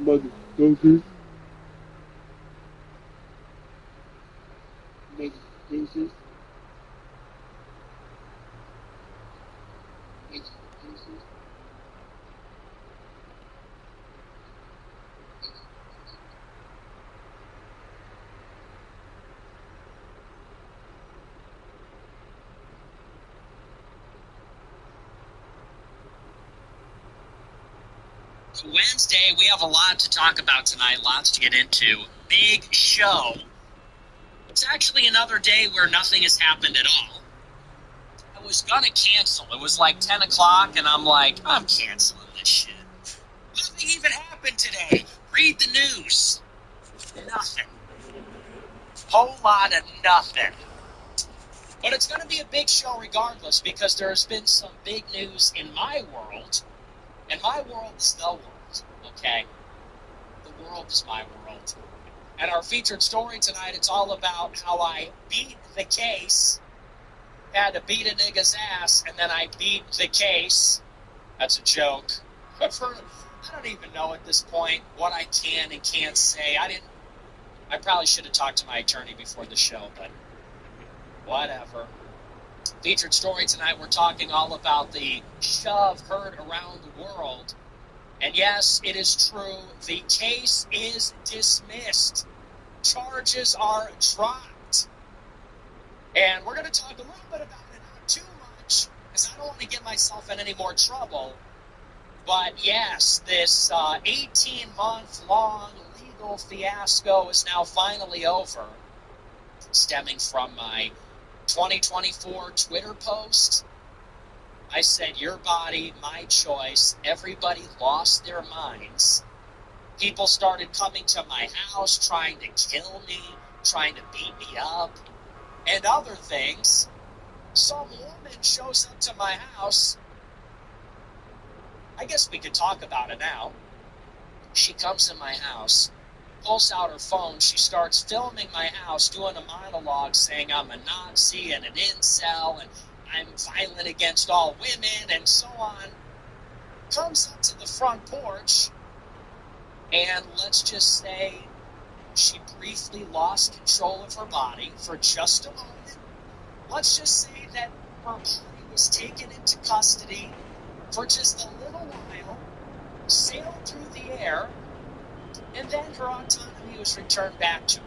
Motherfucker. Motherfucker. Wednesday, we have a lot to talk about tonight, lots to get into. Big show. It's actually another day where nothing has happened at all. I was gonna cancel. It was like 10 o'clock, and I'm like, I'm canceling this shit. Nothing even happened today. Read the news. Nothing. Whole lot of nothing. But it's going to be a big show regardless, because there has been some big news in my world, and my world is the world, okay? The world is my world. And our featured story tonight, it's all about how I beat the case, had to beat a nigga's ass, and then I beat the case. That's a joke. I don't even know at this point what I can and can't say. I probably should have talked to my attorney before the show, but whatever. Featured story tonight, we're talking all about the shove heard around the world. And yes, it is true. The case is dismissed. Charges are dropped. And we're going to talk a little bit about it, not too much, because I don't want to get myself in any more trouble. But yes, this 18-month-long legal fiasco is now finally over, stemming from my 2024 Twitter post. I said, your body, my choice. Everybody lost their minds. People started coming to my house, trying to kill me, trying to beat me up, and other things. Some woman shows up to my house. I guess we could talk about it now. She comes in my house, pulls out her phone, she starts filming my house, doing a monologue saying I'm a Nazi and an incel and I'm violent against all women and so on. Comes up to the front porch, and let's just say she briefly lost control of her body for just a moment. Let's just say that her body was taken into custody for just a little while, sailed through the air, and then her autonomy was returned back to her.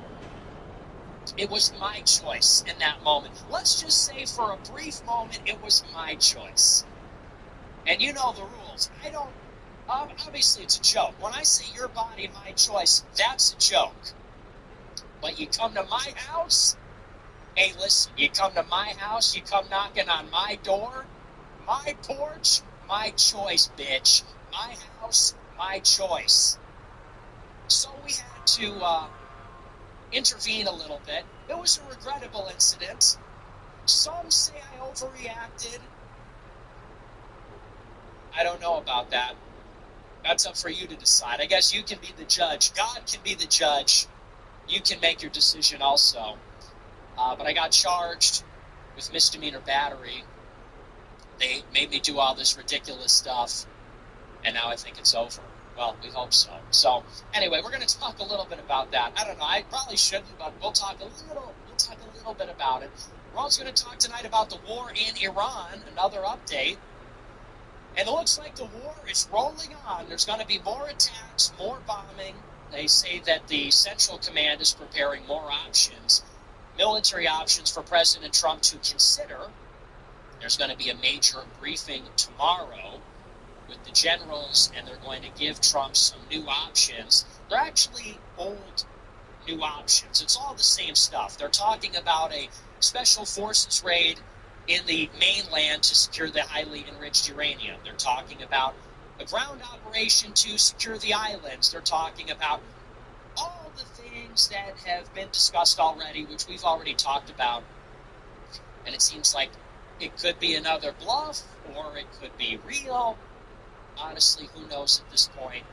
It was my choice in that moment. Let's just say for a brief moment, it was my choice. And you know the rules. Obviously it's a joke. When I say your body, my choice, that's a joke. But you come to my house, hey listen, you come to my house, you come knocking on my door, my porch, my choice, bitch. My house, my choice. So we had to intervene a little bit. It was a regrettable incident. Some say I overreacted. I don't know about that. That's up for you to decide. I guess you can be the judge. God can be the judge. You can make your decision also. But I got charged with misdemeanor battery. They made me do all this ridiculous stuff, and now I think it's over. Well, we hope so. So, anyway, we're going to talk a little bit about that. I don't know. I probably shouldn't, but we'll talk a little bit about it. We're also going to talk tonight about the war in Iran, another update. And it looks like the war is rolling on. There's going to be more attacks, more bombing. They say that the Central Command is preparing more options, military options for President Trump to consider. There's going to be a major briefing tomorrow with the generals, and they're going to give Trump some new options. They're actually old new options. It's all the same stuff. They're talking about a special forces raid in the mainland to secure the highly enriched uranium. They're talking about a ground operation to secure the islands. They're talking about all the things that have been discussed already, which we've already talked about. And it seems like it could be another bluff, or it could be real. Honestly, who knows at this point?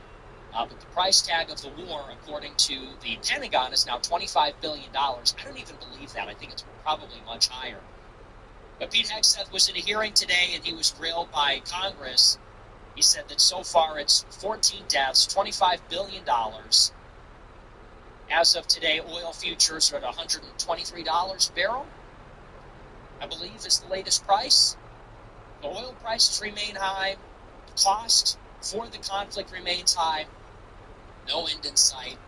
But the price tag of the war, according to the Pentagon, is now $25 billion. I don't even believe that. I think it's probably much higher. But Pete Hegseth was in a hearing today, and he was grilled by Congress. He said that so far it's 14 deaths, $25 billion. As of today, oil futures are at $123 a barrel, I believe is the latest price. The oil prices remain high. The cost for the conflict remains high. No end in sight.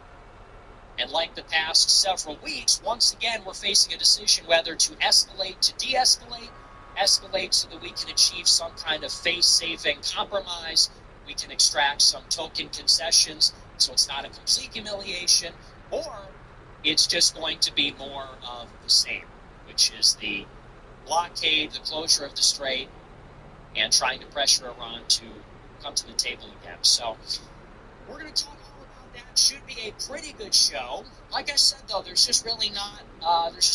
And like the past several weeks, once again, we're facing a decision whether to escalate, to de-escalate, escalate so that we can achieve some kind of face-saving compromise. We can extract some token concessions so it's not a complete humiliation, or it's just going to be more of the same, which is the blockade, the closure of the strait, and trying to pressure Iran to come to the table again. So we're going to talk all about that. Should be a pretty good show. Like I said, though, there's just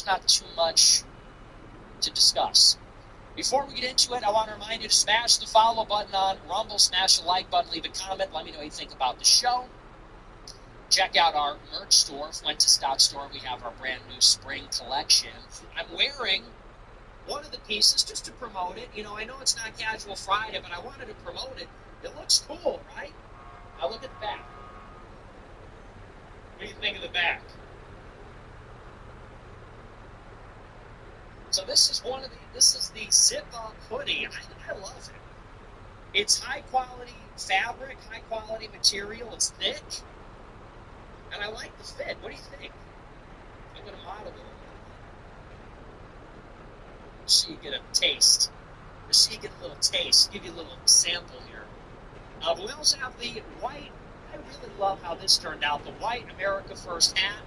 not too much to discuss. Before we get into it, I want to remind you to smash the follow button on Rumble, smash the like button, leave a comment, let me know what you think about the show. Check out our merch store, Fuentes.store. We have our brand new spring collection. I'm wearing one of the pieces just to promote it. You know, I know it's not Casual Friday, but I wanted to promote it. It looks cool, right? Now look at the back. What do you think of the back? So this is the zip-up hoodie. I love it. It's high-quality fabric, high-quality material. It's thick. And I like the fit. What do you think? I'm going to model it. So you get a taste. Just so you get a little taste. Give you a little sample here. We also have the white. I really love how this turned out. The white America First hat.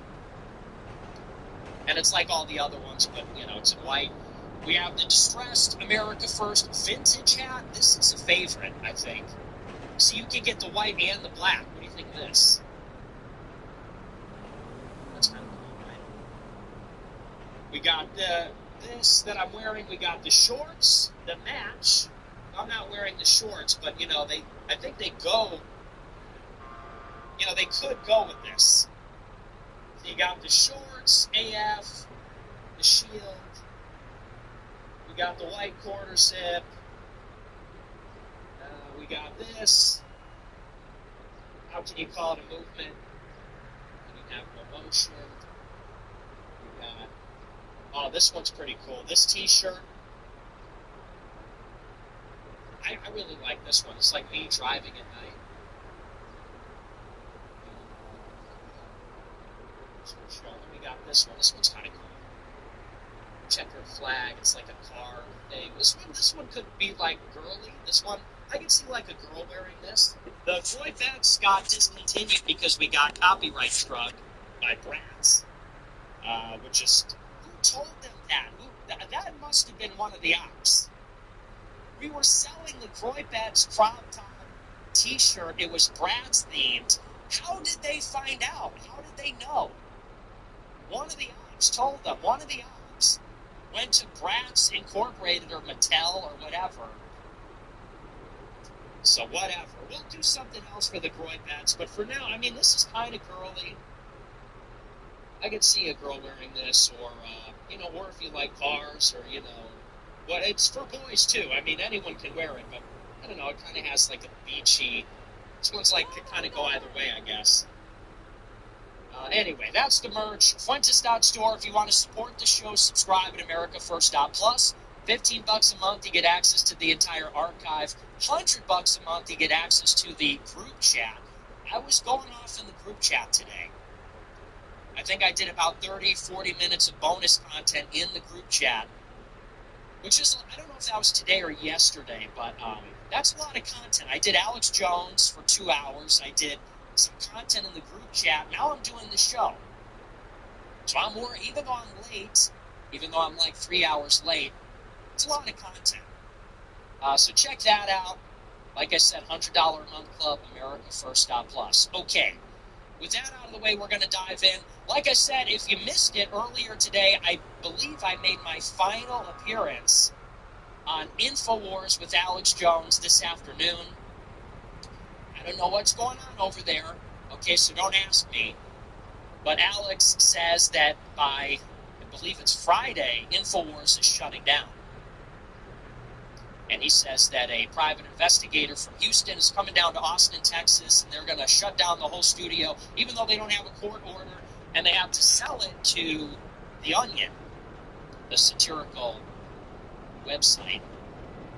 And it's like all the other ones, but, you know, it's in white. We have the distressed America First vintage hat. This is a favorite, I think. So you can get the white and the black. What do you think of this? That's kind of cool, right? We got this that I'm wearing. We got the shorts that match. I'm not wearing the shorts, but, you know, I think they go, you know, they could go with this. So you got the shorts, AF, the shield. We got the white quarter zip. We got this. How can you call it a movement? We have no motion. We got, oh, this one's pretty cool. This t-shirt. I really like this one. It's like me driving at night. We got this one. This one's kind of cool. Checkered flag. It's like a car thing. This one could be like girly. This one, I can see like a girl wearing this. The Troy Vets got discontinued because we got copyright struck by Bratz. Which is, who told them that? That must have been one of the ops. We were selling the Croybets crop top t-shirt. It was Bratz themed. How did they find out? How did they know? One of the ops told them. One of the ops went to Bratz Incorporated or Mattel or whatever. So whatever. We'll do something else for the Croybets. But for now, I mean, this is kind of girly. I could see a girl wearing this, or, you know, or if you like cars, or, you know, well, it's for boys, too. I mean, anyone can wear it, but, I don't know, it kind of has, like, a beachy, this one's, like, could kind of go either way, I guess. Anyway, that's the merch. Fuentes.store. If you want to support the show, subscribe at AmericaFirst.plus. $15 a month, you get access to the entire archive. $100 a month, you get access to the group chat. I was going off in the group chat today. I think I did about 30, 40 minutes of bonus content in the group chat, which is, I don't know if that was today or yesterday, but that's a lot of content. I did Alex Jones for 2 hours. I did some content in the group chat. Now I'm doing the show. So I'm more, even though I'm late, even though I'm like 3 hours late, it's a lot of content. So check that out. Like I said, $100 a month club, AmericaFirst.plus. Okay. With that out of the way, we're going to dive in. Like I said, if you missed it earlier today, I believe I made my final appearance on InfoWars with Alex Jones this afternoon. I don't know what's going on over there. Okay, so don't ask me. But Alex says that by, I believe it's Friday, InfoWars is shutting down. And he says that a private investigator from Houston is coming down to Austin, Texas, and they're going to shut down the whole studio, even though they don't have a court order, and they have to sell it to The Onion, the satirical website.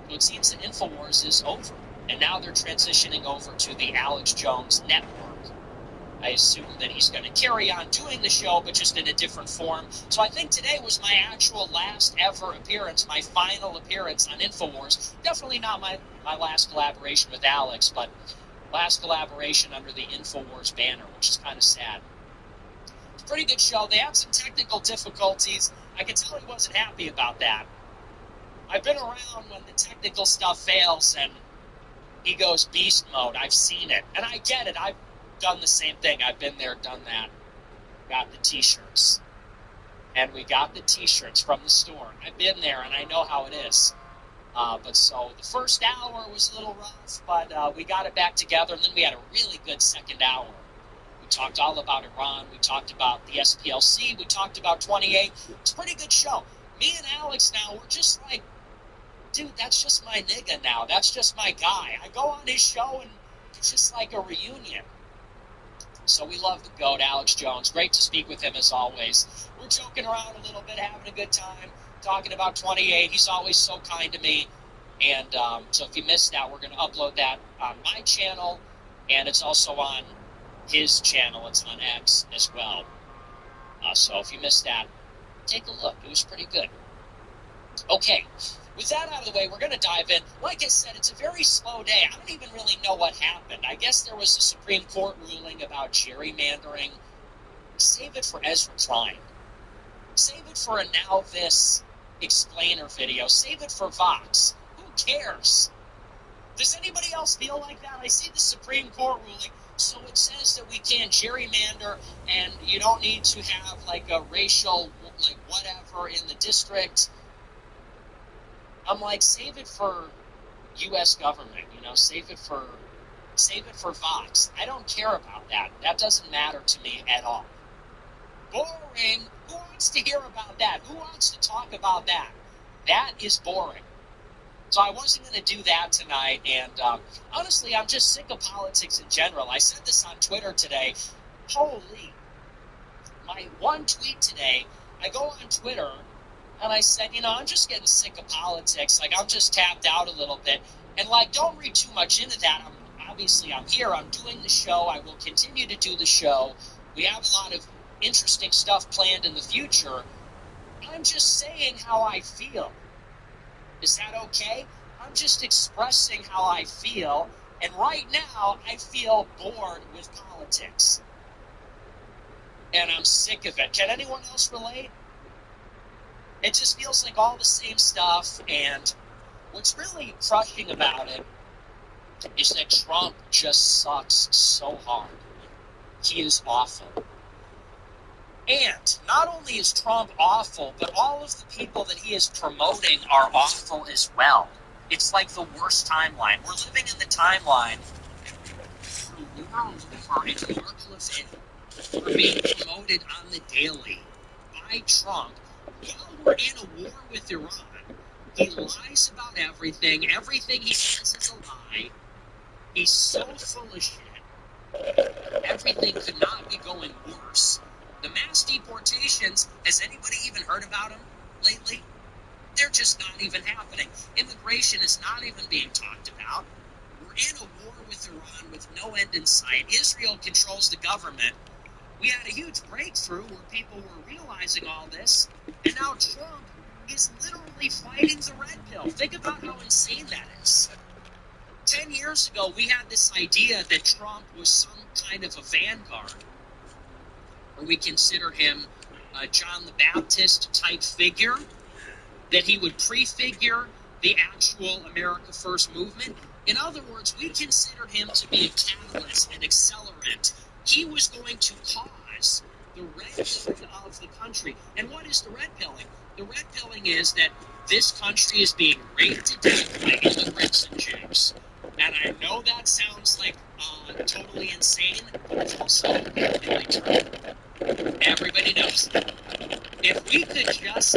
So it seems that InfoWars is over, and now they're transitioning over to the Alex Jones Network. I assume that he's going to carry on doing the show, but just in a different form. So I think today was my actual last ever appearance, my final appearance on InfoWars. Definitely not my last collaboration with Alex, but last collaboration under the InfoWars banner, which is kind of sad. It's a pretty good show. They had some technical difficulties. I can tell he wasn't happy about that. I've been around when the technical stuff fails and he goes beast mode. I've seen it. And I get it. I've done the same thing. I've been there, done that. Got the t-shirts. And we got the t-shirts from the store. I've been there and I know how it is. But so the first hour was a little rough, but we got it back together, and then we had a really good second hour. We talked all about Iran. We talked about the SPLC. We talked about 28. It's a pretty good show. Me and Alex now, we're just like, dude, that's just my nigga now. That's just my guy. I go on his show, and it's just like a reunion. So we love the GOAT, Alex Jones. Great to speak with him as always. We're joking around a little bit, having a good time, talking about 28. He's always so kind to me. And so if you missed that, we're going to upload that on my channel, and it's also on his channel. It's on X as well. So if you missed that, take a look. It was pretty good. Okay. With that out of the way, we're going to dive in. Like I said, it's a very slow day. I don't even really know what happened. I guess there was a Supreme Court ruling about gerrymandering. Save it for Ezra Klein. Save it for a Now This explainer video. Save it for Vox. Who cares? Does anybody else feel like that? I see the Supreme Court ruling, so it says that we can't gerrymander and you don't need to have like a racial, like whatever in the district. I'm like, save it for U.S. government, save it for Vox. I don't care about that. That doesn't matter to me at all. Boring. Who wants to hear about that? Who wants to talk about that? That is boring. So I wasn't going to do that tonight, and honestly, I'm just sick of politics in general. I said this on Twitter today. Holy. My one tweet today, I go on Twitter, and I said, I'm just getting sick of politics. Like, I'm just tapped out a little bit. And, don't read too much into that. I'm here. I'm doing the show. I will continue to do the show. We have a lot of interesting stuff planned in the future. I'm just saying how I feel. Is that okay? I'm just expressing how I feel. And right now, I feel bored with politics. And I'm sick of it. Can anyone else relate? It just feels like all the same stuff, and what's really crushing about it is that Trump just sucks so hard. He is awful. And not only is Trump awful, but all of the people that he is promoting are awful as well. It's like the worst timeline. We're living in the timeline where moreover and Mark Levin are being promoted on the daily by Trump. While we're in a war with Iran, he lies about everything. Everything he says is a lie. He's so full of shit. Everything could not be going worse. The mass deportations, has anybody even heard about them lately? They're just not even happening. Immigration is not even being talked about. We're in a war with Iran with no end in sight. Israel controls the government. We had a huge breakthrough where people were realizing all this, and now Trump is literally fighting the red pill. Think about how insane that is. 10 years ago, we had this idea that Trump was some kind of a vanguard, or we consider him a John the Baptist type figure, that he would prefigure the actual America First movement. In other words, we considered him to be a catalyst, an accelerant. He was going to cause the red pilling of the country. And what is the red pilling? The red pilling is that this country is being raped to death by immigrants and Jews. And I know that sounds like totally insane, but it's also completely true. Everybody knows that. If we could just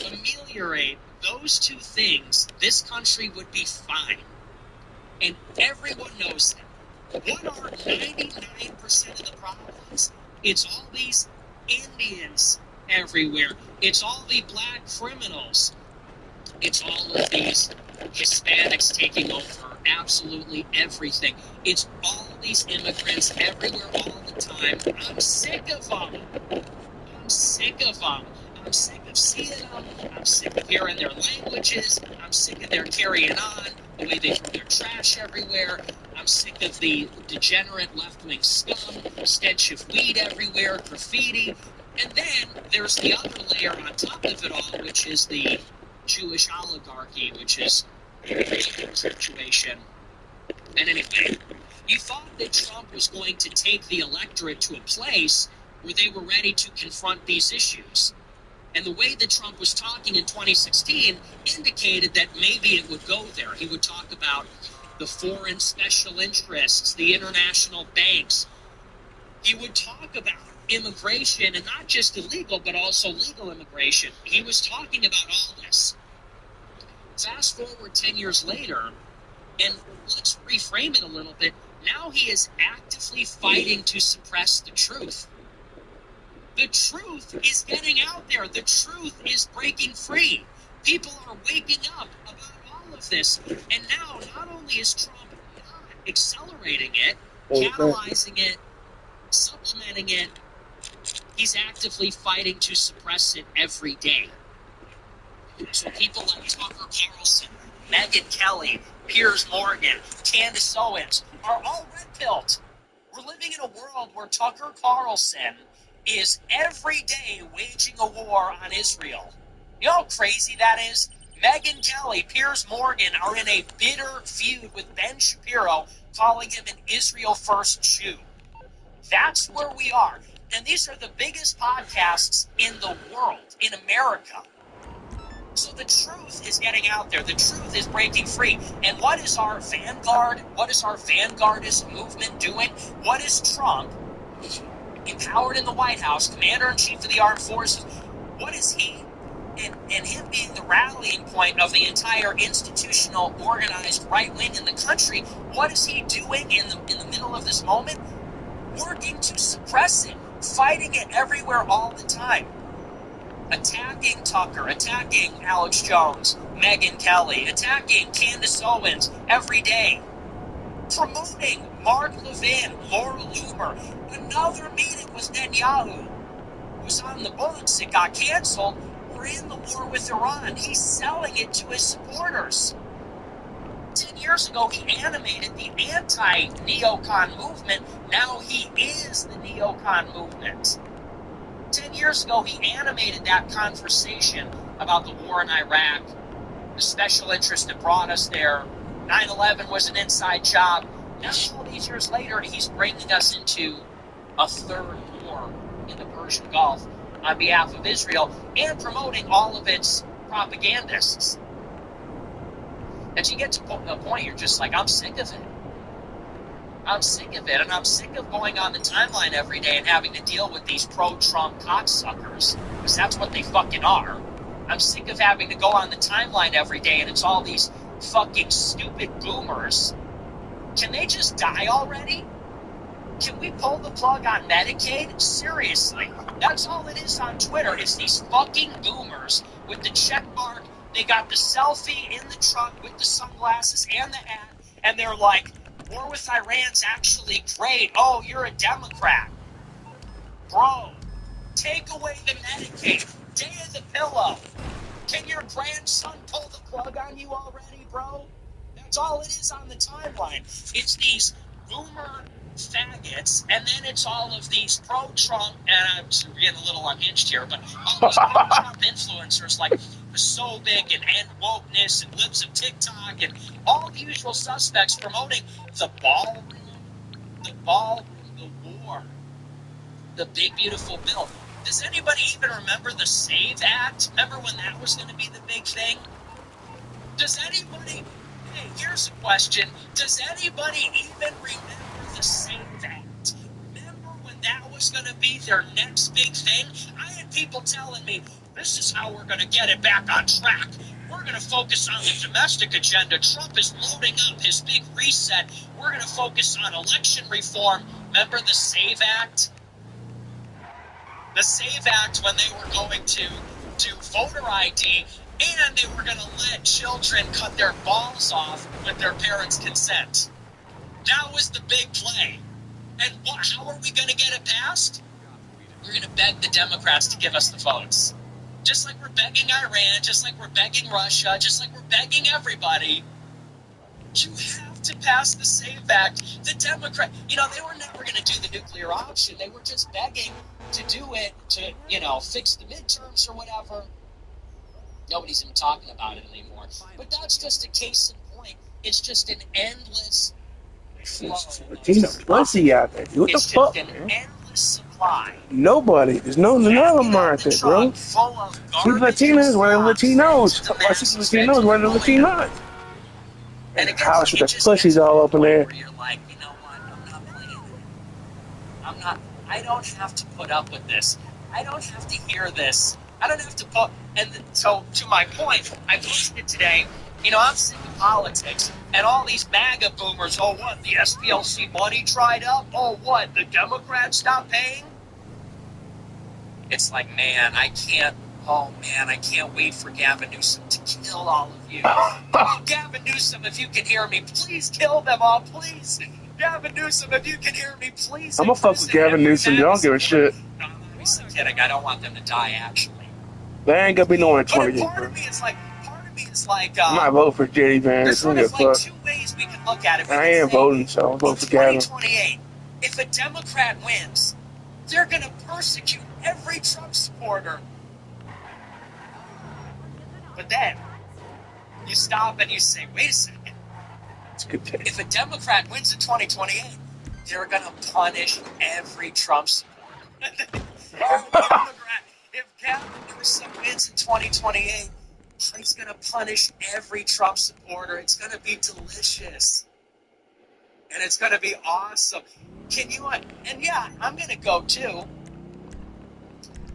ameliorate those two things, this country would be fine. And everyone knows that. What are 99% of the problems? It's all these Indians everywhere. It's all the black criminals. It's all of these Hispanics taking over absolutely everything. It's all these immigrants everywhere all the time. I'm sick of them. I'm sick of them. I'm sick of seeing them. I'm sick of hearing their languages. I'm sick of their carrying on, the way they throw their trash everywhere. I'm sick of the degenerate left-wing scum, stench of weed everywhere, graffiti. And then there's the other layer on top of it all, which is the Jewish oligarchy, which is a situation. And anyway, you thought that Trump was going to take the electorate to a place where they were ready to confront these issues. And the way that Trump was talking in 2016 indicated that maybe it would go there. He would talk about the foreign special interests, the international banks. He would talk about immigration, and not just illegal, but also legal immigration. He was talking about all this. Fast forward 10 years later, and let's reframe it a little bit. Now he is actively fighting to suppress the truth. The truth is getting out there. The truth is breaking free. People are waking up about all of this. And now, not only is Trump not accelerating it, catalyzing it, supplementing it, he's actively fighting to suppress it every day. So people like Tucker Carlson, Megyn Kelly, Piers Morgan, Candace Owens are all red-pilled. We're living in a world where Tucker Carlson is every day waging a war on Israel. You know how crazy that is? Megyn Kelly, Piers Morgan are in a bitter feud with Ben Shapiro, calling him an Israel First Jew. That's where we are. And these are the biggest podcasts in the world, in America. So the truth is getting out there. The truth is breaking free. And what is our vanguard? What is our vanguardist movement doing? What is Trump, empowered in the White House, commander-in-chief of the armed forces, what is he, and him being the rallying point of the entire institutional, organized right wing in the country, what is he doing in the middle of this moment? Working to suppress it, fighting it everywhere all the time. Attacking Tucker, attacking Alex Jones, Megyn Kelly, attacking Candace Owens every day. Promoting Mark Levin, Laura Loomer, another meeting with Netanyahu. It was on the books, it got canceled. We're in the war with Iran. He's selling it to his supporters. 10 years ago, he animated the anti-neocon movement. Now he is the neocon movement. 10 years ago, he animated that conversation about the war in Iraq, the special interest that brought us there. 9/11 was an inside job. Now, all these years later, he's bringing us into a third war in the Persian Gulf on behalf of Israel and promoting all of its propagandists. And you get to a point, you're just like, I'm sick of it. I'm sick of it, and I'm sick of going on the timeline every day and having to deal with these pro-Trump cocksuckers, because that's what they fucking are. I'm sick of having to go on the timeline every day, and it's all these fucking stupid boomers. Can they just die already? Can we pull the plug on Medicaid? Seriously. That's all it is on Twitter. It's these fucking boomers with the check mark. They got the selfie in the truck with the sunglasses and the hat, and they're like, war with Iran's actually great. Oh, you're a Democrat. Bro, take away the Medicaid. Day of the pillow. Can your grandson pull the plug on you already, bro? That's all it is on the timeline. It's these boomer faggots, and then it's all of these pro-Trump, and I'm getting a little unhinged here, but all these pro-Trump influencers like Sobek and End Wokeness and Libs of TikTok and all the usual suspects promoting the ballroom, the war, the big beautiful bill. Does anybody even remember the SAVE Act? Remember when that was going to be the big thing? Does anybody, hey, here's a question. Does anybody even remember the SAVE Act? Remember when that was going to be their next big thing? I had get people telling me, this is how we're going to get it back on track. We're going to focus on the domestic agenda. Trump is loading up his big reset. We're going to focus on election reform. Remember the SAVE Act? The SAVE Act, when they were going to do voter ID, and they were going to let children cut their balls off with their parents' consent. That was the big play. And how are we going to get it passed? We're going to beg the Democrats to give us the votes. Just like we're begging Iran, just like we're begging Russia, just like we're begging everybody. You have to pass the SAVE Act. The Democrat, they were never going to do the nuclear option. They were just begging to do it to, fix the midterms or whatever. Nobody's even talking about it anymore. But that's just a case in point. It's just an endless flow. Latina pussy out there. What the fuck, man? It's just an endless supply. Nobody. There's no market, bro. See Latinas, where the Latinos. See Latinos, where the Latinos. And again, house with the pussies all up in there. Where you're like, you know what? I'm not playing it. I don't have to put up with this. I don't have to hear this. I don't have to put. And so, to my point, I posted today. I'm sick of politics and all these MAGA boomers. Oh, what? The SPLC money dried up? Oh, what? The Democrats stopped paying? It's like, man, I can't wait for Gavin Newsom to kill all of you. Oh, Gavin Newsom, if you can hear me, please kill them all, please. Gavin Newsom, if you can hear me, please. I'm gonna fuck with Gavin Newsom. I don't give a shit. No, I'm not kidding. I don't want them to die, actually. They ain't gonna be no one in 20 years. Part of me is like, I might vote for J.D. Vance. There's like two ways we can look at it. I ain't voting, so I'll vote for Gavin. 2028, if a Democrat wins, they're going to persecute every Trump supporter. But then, you stop and you say, wait a second. It's a good day. If a Democrat wins in 2028, they're going to punish every Trump supporter. If Gavin Newsom wins in 2028, he's going to punish every Trump supporter. It's going to be delicious. And it's going to be awesome. And yeah, I'm going to go too.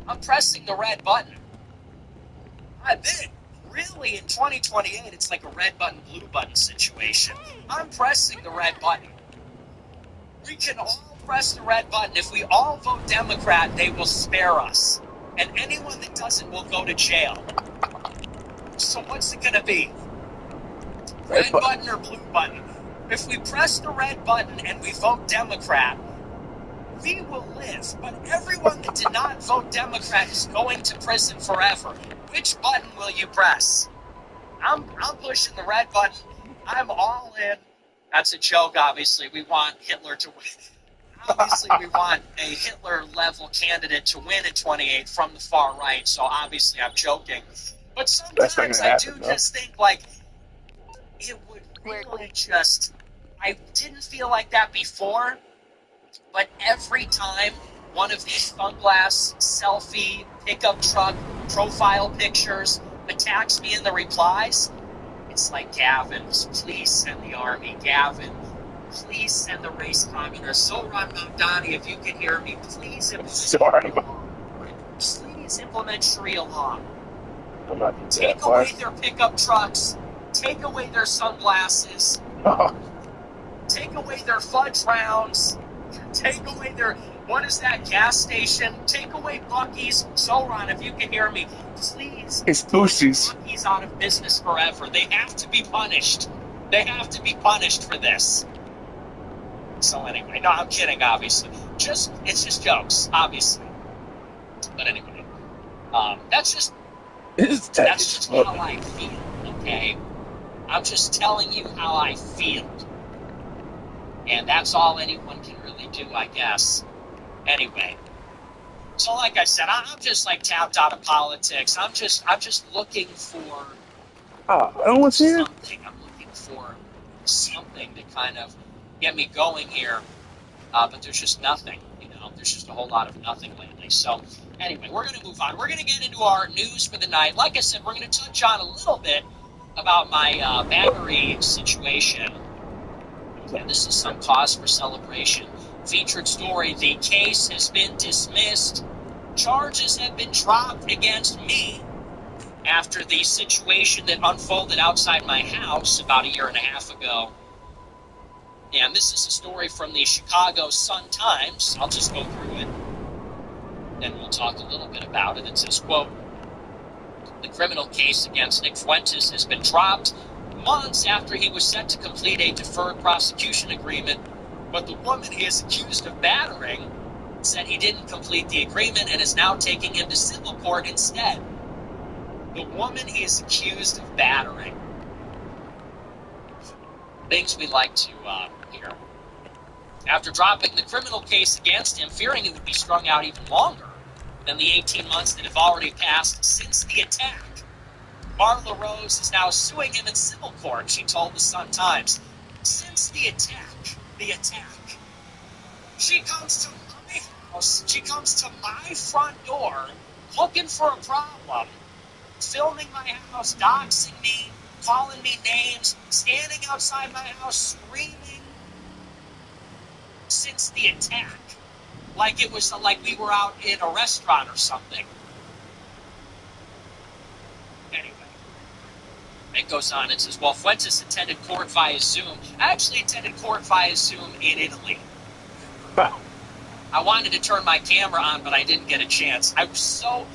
I'm pressing the red button. I've been really in 2028, it's like a red button, blue button situation. I'm pressing the red button. We can all press the red button. If we all vote Democrat, they will spare us. And anyone that doesn't will go to jail. So what's it going to be? Red button or blue button? If we press the red button and we vote Democrat, we will live. But everyone that did not vote Democrat is going to prison forever. Which button will you press? I'm pushing the red button. I'm all in. That's a joke, obviously. We want Hitler to win. Obviously, we want a Hitler-level candidate to win in 28 from the far right. So obviously, I'm joking. But sometimes I do just think, like, it would really just... I didn't feel like that before, but every time one of these sunglass, selfie, pickup truck, profile pictures attacks me in the replies, it's like, Gavin, please send the army. Gavin, please send the race communists. Zohran Mamdani, if you can hear me, please implement Sharia law. Take away their pickup trucks. Take away their sunglasses. Take away their fudge rounds. Take away their, what is that, gas station? Take away Buc-ee's. Zohran, if you can hear me, please. It's Boosie's. Buc-ee's out of business forever. They have to be punished. They have to be punished for this. So anyway, no, I'm kidding, obviously. It's just jokes, obviously. But anyway, that's just how I feel, okay? I'm just telling you how I feel. And that's all anyone can really do, I guess. Anyway. So like I said, I'm just like tapped out of politics. I'm just looking for I don't want to see it. something. I'm looking for something to kind of get me going here. But there's just nothing, There's just a whole lot of nothing lately. So anyway, we're going to move on. We're going to get into our news for the night. Like I said, we're going to touch on a little bit about my battery situation. And this is some cause for celebration. Featured story, the case has been dismissed. Charges have been dropped against me after the situation that unfolded outside my house about a year and a half ago. And this is a story from the Chicago Sun-Times. I'll just go through it, and we'll talk a little bit about it. It says, quote, "The criminal case against Nick Fuentes has been dropped months after he was set to complete a deferred prosecution agreement, but the woman he is accused of battering said he didn't complete the agreement and is now taking him to civil court instead." The woman he is accused of battering. Things we like to hear. After dropping the criminal case against him, fearing it would be strung out even longer than the 18 months that have already passed since the attack, Marla Rose is now suing him in civil court, she told the Sun-Times. Since the attack, she comes to my house, she comes to my front door looking for a problem, filming my house, doxing me, calling me names, standing outside my house screaming. Since the attack, like it was like we were out in a restaurant or something. Anyway, it goes on. It says, "While Fuentes attended court via Zoom," I actually attended court via Zoom in Italy. I wanted to turn my camera on, but I didn't get a chance. I was so,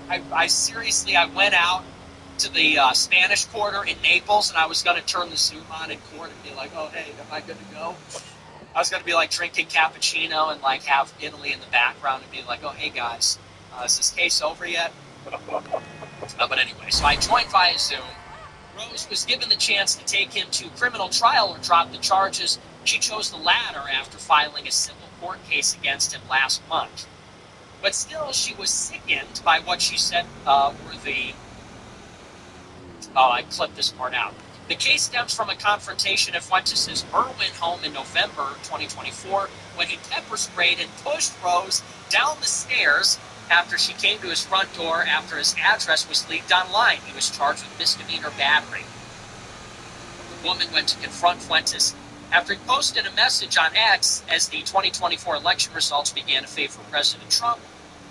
I seriously, I went out to the Spanish Quarter in Naples, and I was going to turn the Zoom on in court and be like, "Oh, hey, am I good to go?" I was going to be like drinking cappuccino and like have Italy in the background and be like, "Oh, hey guys, is this case over yet?" But anyway, so I joined via Zoom. Rose was given the chance to take him to criminal trial or drop the charges. She chose the latter after filing a civil court case against him last month. But still, she was sickened by what she said were the... Oh, I clipped this part out. The case stems from a confrontation at Fuentes' Irwin home in November 2024 when he pepper sprayed and pushed Rose down the stairs after she came to his front door after his address was leaked online. He was charged with misdemeanor battery. The woman went to confront Fuentes after he posted a message on X as the 2024 election results began to favor President Trump.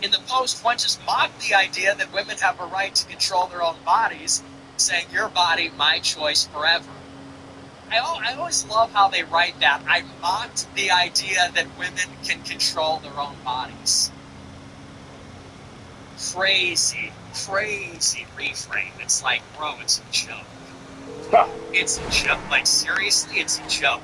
In the post, Fuentes mocked the idea that women have a right to control their own bodies, saying, "Your body, my choice forever." I always love how they write that. I mocked the idea that women can control their own bodies. Crazy reframe. It's like, bro, it's a joke. It's a joke. Like, seriously, it's a joke.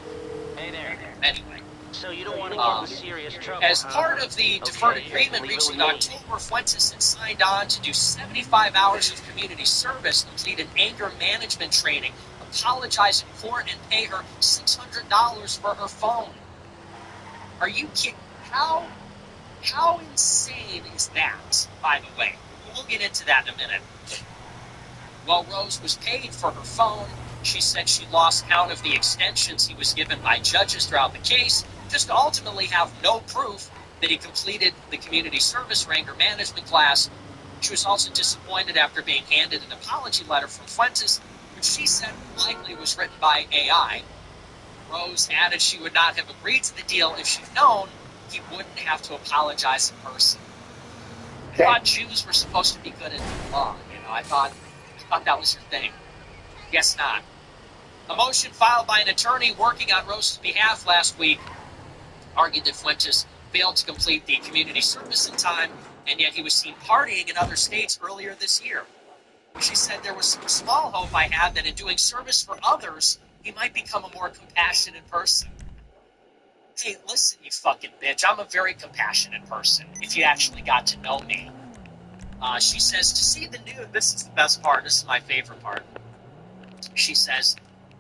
Hey there. Anyway. So you don't want to get in serious trouble. As part of the deferred agreement reached in October, Fuentes had signed on to do 75 hours of community service, complete an anger management training, apologize in court, and pay her $600 for her phone. Are you kidding? How insane is that, by the way? We'll get into that in a minute. While Rose was paid for her phone, she said she lost count of the extensions he was given by judges throughout the case, just to ultimately have no proof that he completed the community service or anger management class. She was also disappointed after being handed an apology letter from Fuentes, which she said likely was written by AI. Rose added she would not have agreed to the deal if she'd known he wouldn't have to apologize in person. I thought Jews were supposed to be good at law. I thought that was your thing. Guess not. A motion filed by an attorney working on Rose's behalf last week argued that Fuentes failed to complete the community service in time, and yet he was seen partying in other states earlier this year. She said there was some small hope I had that in doing service for others, he might become a more compassionate person. Hey, listen, you fucking bitch. I'm a very compassionate person, if you actually got to know me. She says, to see the news, this is the best part, this is my favorite part. She says,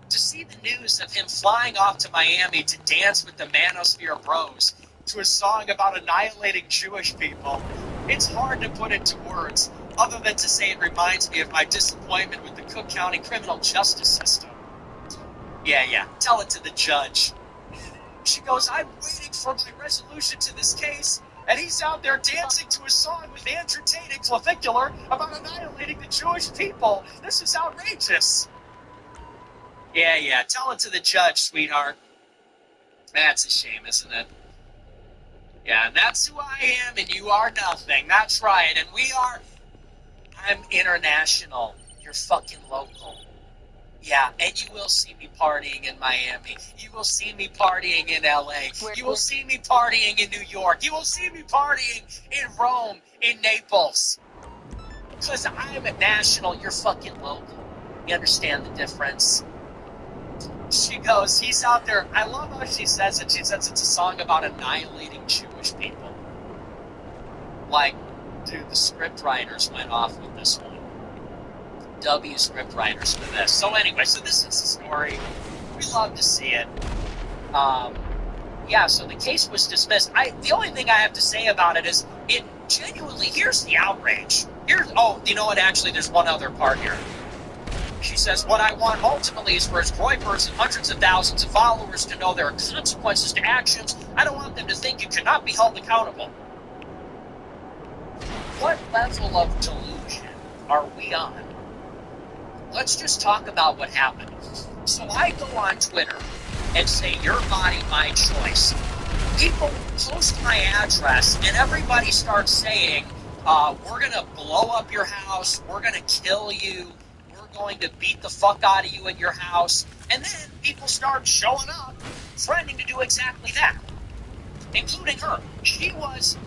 to see the news of him flying off to Miami to dance with the Manosphere Bros to a song about annihilating Jewish people, it's hard to put into words, other than to say it reminds me of my disappointment with the Cook County criminal justice system. Yeah, tell it to the judge. She goes, I'm waiting for my resolution to this case, and he's out there dancing to a song with Andrew Tate and Clavicular about annihilating the Jewish people. This is outrageous. Yeah, tell it to the judge, sweetheart. That's a shame, isn't it? Yeah, that's who I am, and you are nothing. That's right, and I'm international. You're fucking local. Yeah, and you will see me partying in Miami. You will see me partying in LA. You will see me partying in New York. You will see me partying in Rome, in Naples. Because I'm a national, you're fucking local. You understand the difference? She goes, he's out there. I love how she says it. She says it's a song about annihilating Jewish people. Like, dude, the script writers went off with this one. W script writers for this. So anyway, so this is the story. We love to see it. Yeah, so the case was dismissed. The only thing I have to say about it is it genuinely, here's the outrage. You know what, actually, there's one other part here. She says, what I want ultimately is for his Groypers and hundreds of thousands of followers to know there are consequences to actions. I don't want them to think you cannot be held accountable. What level of delusion are we on? Let's just talk about what happened. So I go on Twitter and say, your body, my choice. People post my address and everybody starts saying, we're going to blow up your house, we're going to kill you, we're going to beat the fuck out of you at your house. And then people start showing up, threatening to do exactly that, including her. She was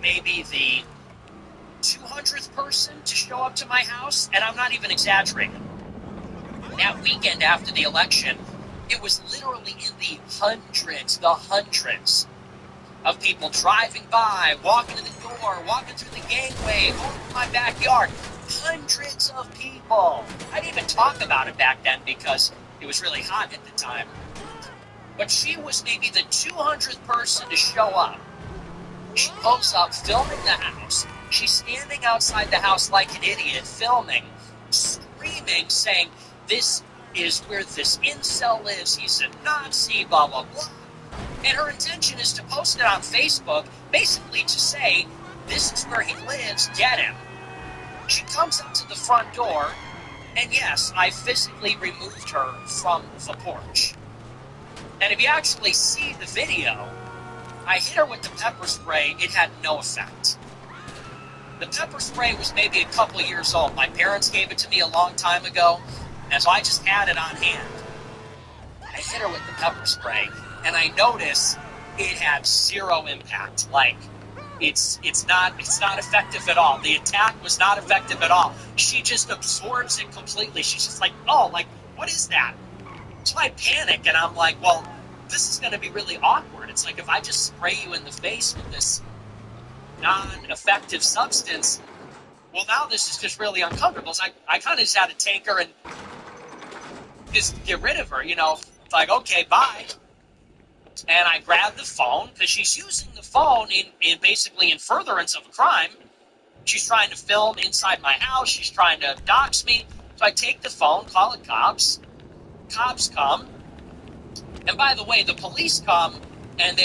maybe the 200th person to show up to my house, and I'm not even exaggerating. That weekend after the election, it was literally in the hundreds of people driving by, walking to the door, walking through the gangway, going to my backyard. Hundreds of people. I didn't even talk about it back then because it was really hot at the time. But she was maybe the 200th person to show up. She pulls up, filming the house. She's standing outside the house like an idiot, filming, screaming, saying, this is where this incel lives, he's a Nazi, blah, blah, blah. And her intention is to post it on Facebook, basically to say, this is where he lives, get him. She comes up to the front door, and yes, I physically removed her from the porch. And if you actually see the video, I hit her with the pepper spray, it had no effect. The pepper spray was maybe a couple of years old. My parents gave it to me a long time ago, and so I just had it on hand. I hit her with the pepper spray, and I noticed it had zero impact. Like, it's not effective at all. The attack was not effective at all. She just absorbs it completely. She's just like, oh, like, what is that? So I panic, and I'm like, well, this is going to be really awkward. It's like if I just spray you in the face with this non-effective substance, well, now this is just really uncomfortable. So I kind of just had to take her and just get rid of her, you know. It's like, okay, bye. And I grabbed the phone, because she's using the phone in basically in furtherance of a crime. She's trying to film inside my house. She's trying to dox me. So I take the phone, call the cops. Cops come. And by the way, the police come, and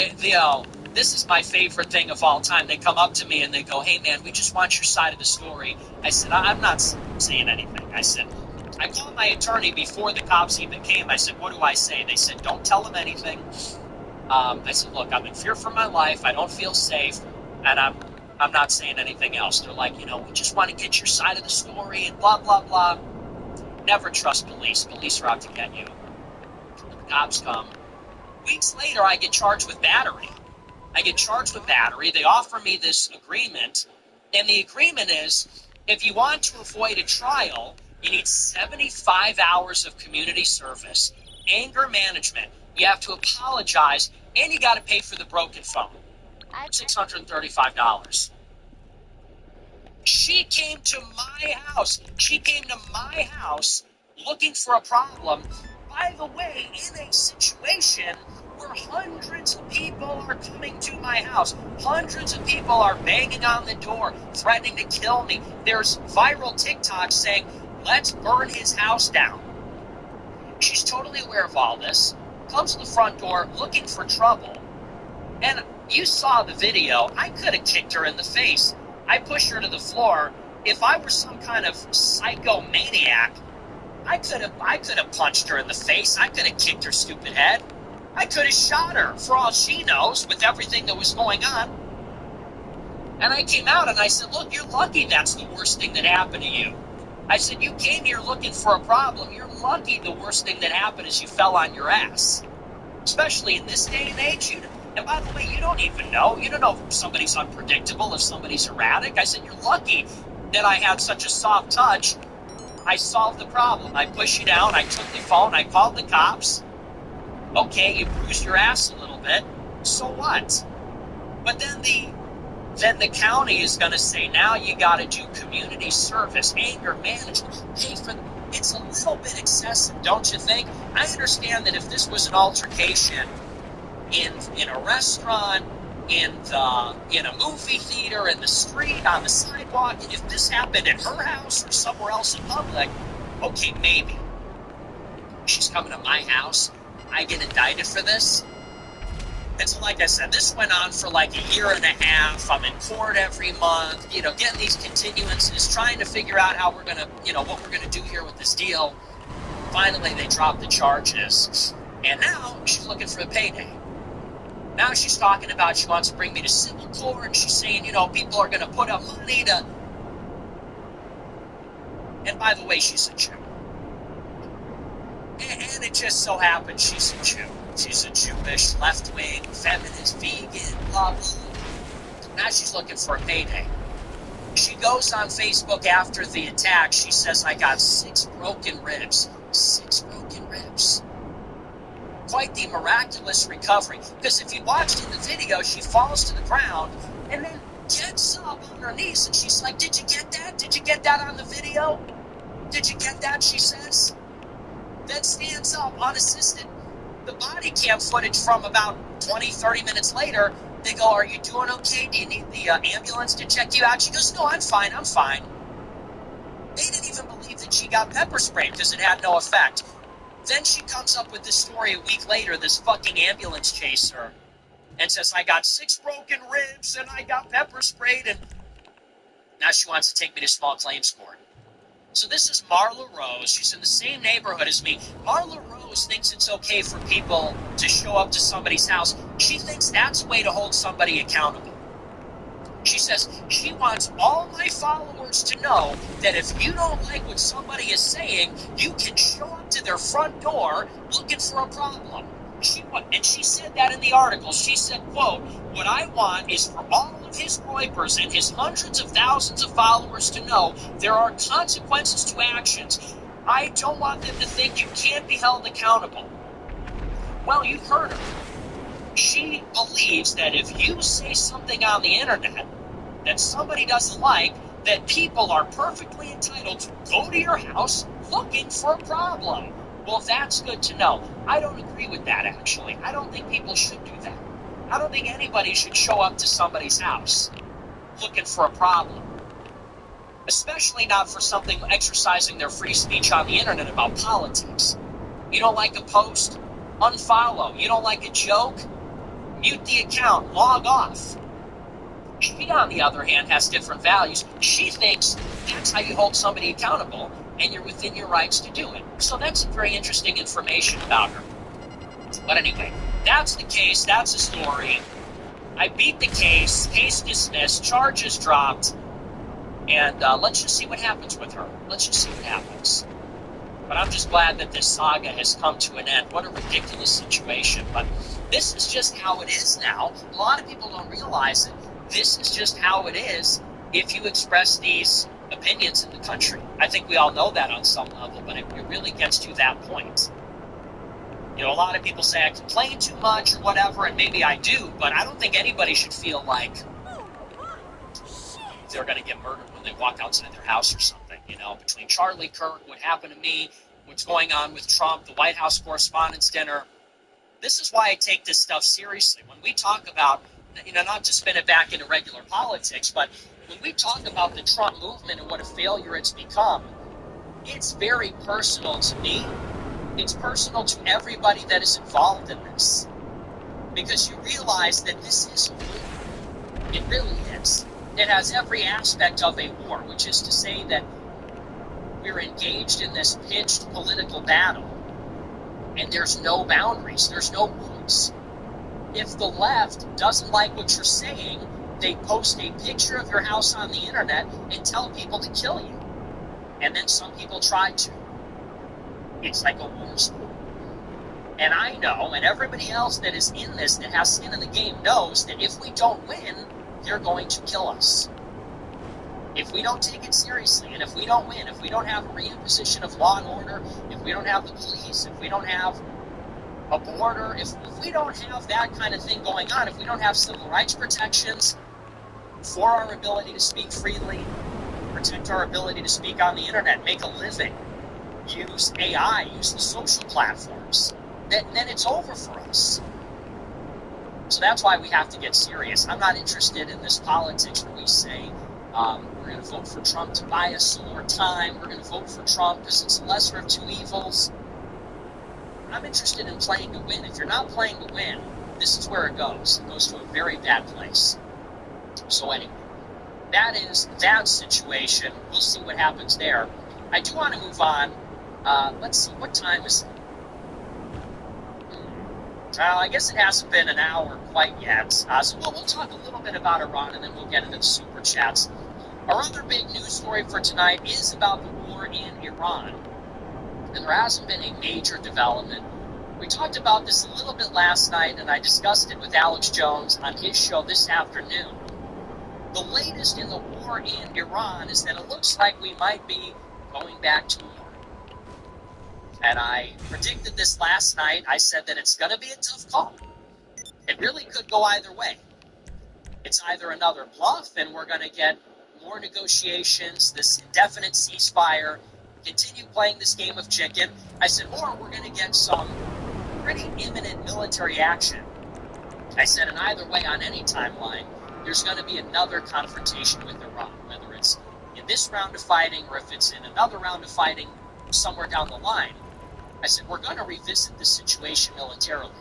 this is my favorite thing of all time. They come up to me and they go, hey, man, we just want your side of the story. I said, I'm not saying anything. I said, I called my attorney before the cops even came. I said, what do I say? They said, don't tell them anything. I said, look, I'm in fear for my life. I don't feel safe, and I'm not saying anything else. They're like, we just want to get your side of the story and blah, blah, blah. Never trust police. Police are out to get you. The cops come. Weeks later, I get charged with battery. They offer me this agreement, and the agreement is, if you want to avoid a trial, you need 75 hours of community service, anger management, you have to apologize, and you got to pay for the broken phone. $635. She came to my house. Looking for a problem. By the way, in a situation where hundreds of people are coming to my house. Hundreds of people are banging on the door, threatening to kill me. There's viral TikToks saying, let's burn his house down. She's totally aware of all this. Comes to the front door looking for trouble. And you saw the video. I could have kicked her in the face. I pushed her to the floor. If I were some kind of psychomaniac, I could have punched her in the face. I could have kicked her stupid head. I could have shot her for all she knows with everything that was going on. And I came out and I said, look, you're lucky that's the worst thing that happened to you. I said, you came here looking for a problem. You're lucky the worst thing that happened is you fell on your ass. Especially in this day and age. And by the way, you don't even know. You don't know if somebody's unpredictable, if somebody's erratic. I said, you're lucky that I had such a soft touch. I solved the problem. I pushed you down. I took the phone. I called the cops. Okay, you bruised your ass a little bit. So what? But then the county is going to say, now you got to do community service, anger management. Hey, it's a little bit excessive, don't you think? I understand that if this was an altercation in a restaurant, in a movie theater, in the street, on the sidewalk, and if this happened at her house or somewhere else in public, okay, maybe. She's coming to my house. I get indicted for this. And so, like I said, this went on for like a year and a half. I'm in court every month, getting these continuances, trying to figure out how we're going to, what we're going to do here with this deal. Finally, they dropped the charges. And now she's looking for a payday. Now she's talking about she wants to bring me to civil court. And she's saying, people are going to put up money to... And by the way, she's a Jew. And it just so happens she's a Jew. She's a Jewish, left-wing, feminist, vegan, blah, blah. Now she's looking for a payday. She goes on Facebook after the attack. She says, I got 6 broken ribs. 6 broken ribs. Quite the miraculous recovery. Because if you watched in the video, she falls to the ground and then gets up on her knees. And she's like, did you get that? Did you get that on the video? Did you get that, she says? Then stands up unassisted. The body cam footage from about 20, 30 minutes later, they go, are you doing okay? Do you need the ambulance to check you out? She goes, no, I'm fine. They didn't even believe that she got pepper sprayed because it had no effect. Then she comes up with this story a week later, this fucking ambulance chaser, and says, I got 6 broken ribs and I got pepper sprayed, and now she wants to take me to small claims court. So this is Marla Rose. She's in the same neighborhood as me. Marla Rose thinks it's okay for people to show up to somebody's house. She thinks that's a way to hold somebody accountable. She says she wants all my followers to know that if you don't like what somebody is saying, you can show up to their front door looking for a problem. She said that in the article. She said, quote, what I want is for all of his groypers and his hundreds of thousands of followers to know there are consequences to actions. I don't want them to think you can't be held accountable. Well, you've heard her. She believes that if you say something on the internet that somebody doesn't like, that people are perfectly entitled to go to your house looking for a problem. Well, that's good to know. I don't agree with that, actually. I don't think people should do that. I don't think anybody should show up to somebody's house looking for a problem. Especially not for something exercising their free speech on the internet about politics. You don't like a post? Unfollow. You don't like a joke? Mute the account. Log off. She, on the other hand, has different values. She thinks that's how you hold somebody accountable, and you're within your rights to do it. So that's some very interesting information about her. But anyway, that's the case. That's the story. I beat the case. Case dismissed. Charges dropped. And let's just see what happens with her. Let's just see what happens. But I'm just glad that this saga has come to an end. What a ridiculous situation. But this is just how it is now. A lot of people don't realize it. This is just how it is if you express these opinions in the country. I think we all know that on some level, but it really gets to that point. A lot of people say I complain too much or whatever, and maybe I do, but I don't think anybody should feel like they're going to get murdered when they walk outside their house or something. Between Charlie Kirk, what happened to me, what's going on with Trump, the White House Correspondents' Dinner. This is why I take this stuff seriously. When we talk about, not to spin it back into regular politics, but when we talk about the Trump movement and what a failure it's become, it's very personal to me. It's personal to everybody that is involved in this. Because you realize that this is a war. It really is. It has every aspect of a war, which is to say that we're engaged in this pitched political battle. And there's no boundaries. There's no rules. happens? If the left doesn't like what you're saying, they post a picture of your house on the internet and tell people to kill you. And then some people try to. It's like a war sport. And I know, and everybody else that is in this, that has skin in the game, knows that if we don't win, they're going to kill us. If we don't take it seriously, and if we don't win, if we don't have a reimposition of law and order, if we don't have the police, if we don't have a border, if we don't have that kind of thing going on, if we don't have civil rights protections for our ability to speak freely, protect our ability to speak on the internet, make a living, use AI, use the social platforms, then it's over for us. So that's why we have to get serious. I'm not interested in this politics where we say, we're going to vote for Trump to buy us some more time. We're going to vote for Trump because it's the lesser of two evils. I'm interested in playing to win. If you're not playing to win, this is where it goes. It goes to a very bad place. So anyway, that is that situation. We'll see what happens there. I do want to move on. Let's see, what time is it? I guess it hasn't been an hour quite yet. So we'll talk a little bit about Iran, and then we'll get into the super chats. Our other big news story for tonight is about the war in Iran. And there hasn't been a major development. We talked about this a little bit last night, and I discussed it with Alex Jones on his show this afternoon. The latest in the war in Iran is that it looks like we might be going back to war. And I predicted this last night. I said that it's going to be a tough call. It really could go either way. It's either another bluff, and we're going to get more negotiations, this indefinite ceasefire, continue playing this game of chicken. I said, or we're going to get some pretty imminent military action. I said, and either way, on any timeline, there's going to be another confrontation with Iran, whether it's in this round of fighting or if it's in another round of fighting somewhere down the line. I said, we're going to revisit this situation militarily.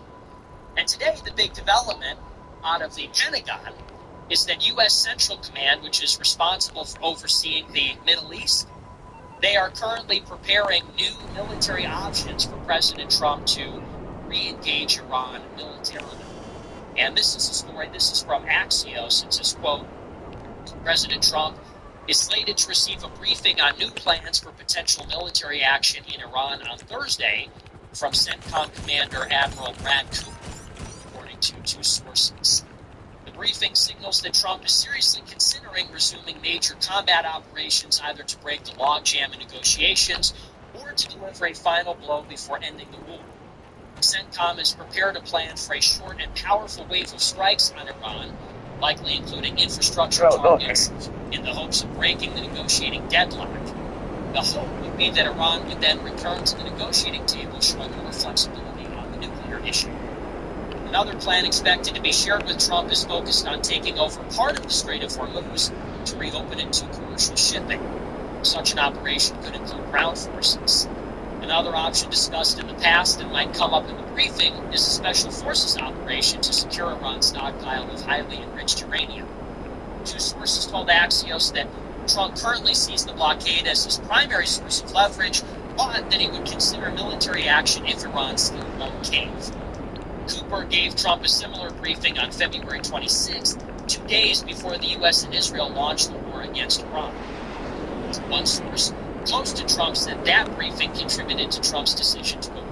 And today, the big development out of the Pentagon is that U.S. Central Command, which is responsible for overseeing the Middle East, they are currently preparing new military options for President Trump to re-engage Iran militarily. And this is a story, this is from Axios. It says, quote, President Trump is slated to receive a briefing on new plans for potential military action in Iran on Thursday from CENTCOM Commander Admiral Brad Cooper, according to two sources. The briefing signals that Trump is seriously considering resuming major combat operations, either to break the logjam in negotiations or to deliver a final blow before ending the war. CENTCOM is prepared to plan for a short and powerful wave of strikes on Iran, likely including infrastructure targets, in the hopes of breaking the negotiating deadlock. The hope would be that Iran would then return to the negotiating table, showing more flexibility on the nuclear issue. Another plan expected to be shared with Trump is focused on taking over part of the Strait of Hormuz to reopen it to commercial shipping. Such an operation could include ground forces. Another option discussed in the past and might come up in the briefing is a special forces operation to secure Iran's stockpile of highly enriched uranium. Two sources told Axios that Trump currently sees the blockade as his primary source of leverage, but that he would consider military action if Iran still won't cave. Cooper gave Trump a similar briefing on February 26th, 2 days before the U.S. and Israel launched the war against Iran. One source close to Trump said that briefing contributed to Trump's decision to go.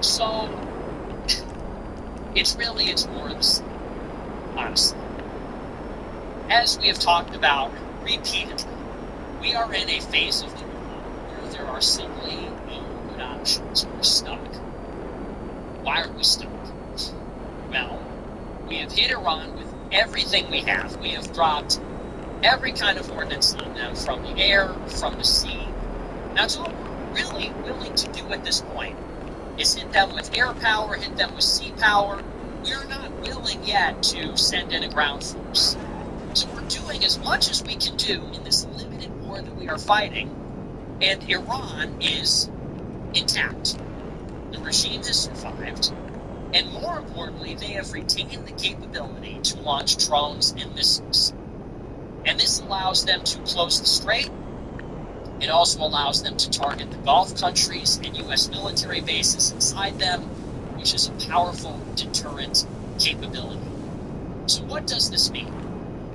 So, it's more of the same, honestly. As we have talked about repeatedly, we are in a phase of the war where there are simply no good options. We're stuck. Why are we stuck? Well, we have hit Iran with everything we have. We have dropped every kind of ordnance on them, from the air, from the sea. That's all we're really willing to do at this point, is hit them with air power, hit them with sea power. We're not willing yet to send in a ground force. So we're doing as much as we can do in this limited war that we are fighting, and Iran is intact. The regime has survived, and more importantly, they have retained the capability to launch drones and missiles. And this allows them to close the strait. It also allows them to target the Gulf countries and U.S. military bases inside them, which is a powerful deterrent capability. So what does this mean?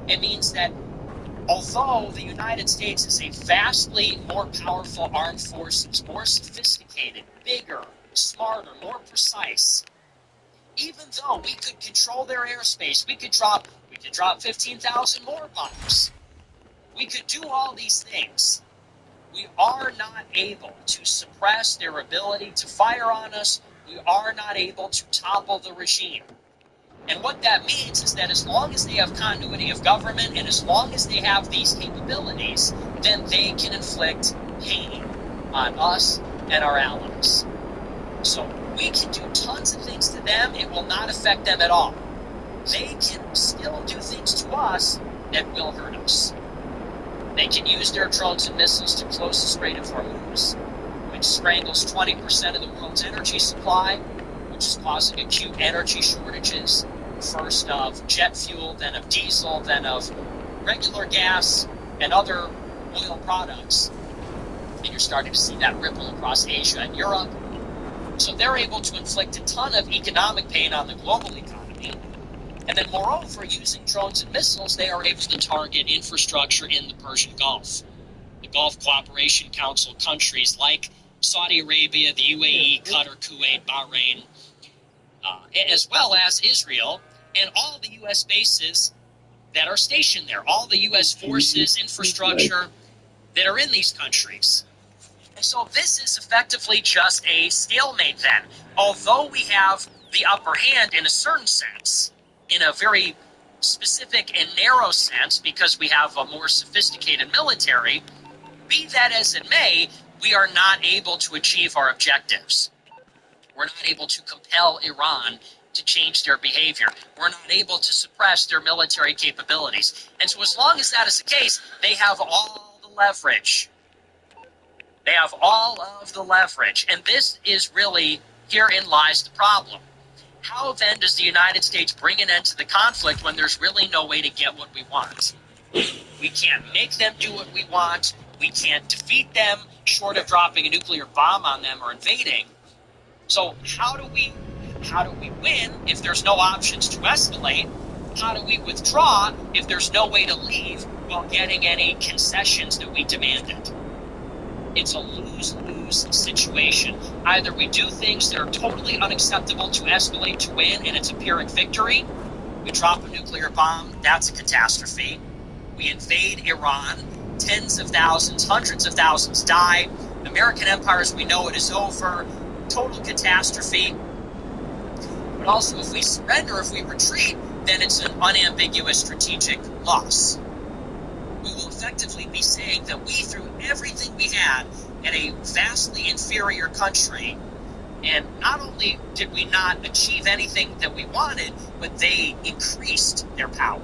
It means that although the United States is a vastly more powerful armed forces, more sophisticated, bigger, smarter, more precise, even though we could control their airspace, we could drop 15,000 more bombs. We could do all these things. We are not able to suppress their ability to fire on us. We are not able to topple the regime. And what that means is that as long as they have continuity of government and as long as they have these capabilities, then they can inflict pain on us and our allies. So we can do tons of things to them. It will not affect them at all. They can still do things to us that will hurt us. They can use their drones and missiles to close the Strait of Hormuz, which strangles 20% of the world's energy supply, which is causing acute energy shortages, first of jet fuel, then of diesel, then of regular gas and other oil products. And you're starting to see that ripple across Asia and Europe. So they're able to inflict a ton of economic pain on the global economy. And then moreover, using drones and missiles, they are able to target infrastructure in the Persian Gulf. The Gulf Cooperation Council countries like Saudi Arabia, the UAE, Qatar, Kuwait, Bahrain, as well as Israel, and all the U.S. bases that are stationed there, all the U.S. forces, infrastructure that are in these countries. And so this is effectively just a stalemate then. Although we have the upper hand in a certain sense, in a very specific and narrow sense, because we have a more sophisticated military, be that as it may, we are not able to achieve our objectives. We're not able to compel Iran to change their behavior. We're not able to suppress their military capabilities. And so as long as that is the case, they have all the leverage. They have all of the leverage. And this is really, herein lies the problem. How then does the United States bring an end to the conflict when there's really no way to get what we want? We can't make them do what we want. We can't defeat them, short of dropping a nuclear bomb on them or invading. So how do we win if there's no options to escalate? How do we withdraw if there's no way to leave while getting any concessions that we demanded? It's a lose-lose situation. Either we do things that are totally unacceptable to escalate to win, and it's a Pyrrhic victory. We drop a nuclear bomb, that's a catastrophe. We invade Iran, tens of thousands, hundreds of thousands die. American empire as we know it is over. Total catastrophe. But also, if we surrender, if we retreat, then it's an unambiguous strategic loss. We will effectively be saying that we threw everything we had at a vastly inferior country, and not only did we not achieve anything that we wanted, but they increased their power.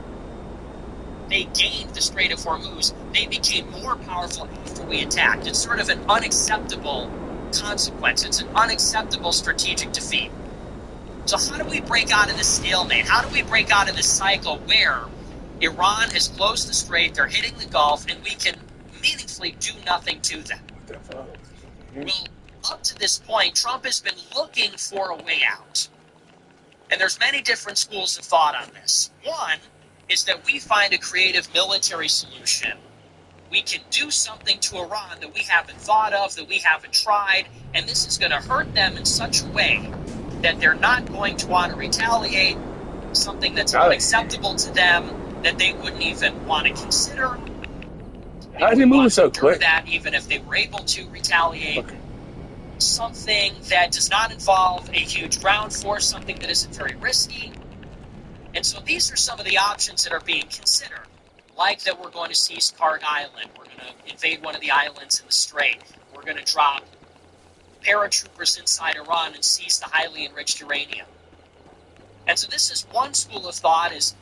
They gained the Strait of Hormuz. They became more powerful after we attacked. It's sort of an unacceptable consequence. It's an unacceptable strategic defeat. So how do we break out of this stalemate? How do we break out of this cycle where Iran has closed the strait, they're hitting the Gulf, and we can meaningfully do nothing to them? Well, up to this point, Trump has been looking for a way out. And there's many different schools of thought on this. One is that we find a creative military solution. We can do something to Iran that we haven't thought of, that we haven't tried, and this is going to hurt them in such a way that they're not going to want to retaliate, something that's unacceptable to them, that they wouldn't even want to consider. How is he moving so quick? That even if they were able to retaliate, something that does not involve a huge ground force, something that isn't very risky. And so these are some of the options that are being considered, like that we're going to seize Karg Island, we're going to invade one of the islands in the Strait, we're going to drop paratroopers inside Iran and seize the highly enriched uranium. And so this is one school of thought, is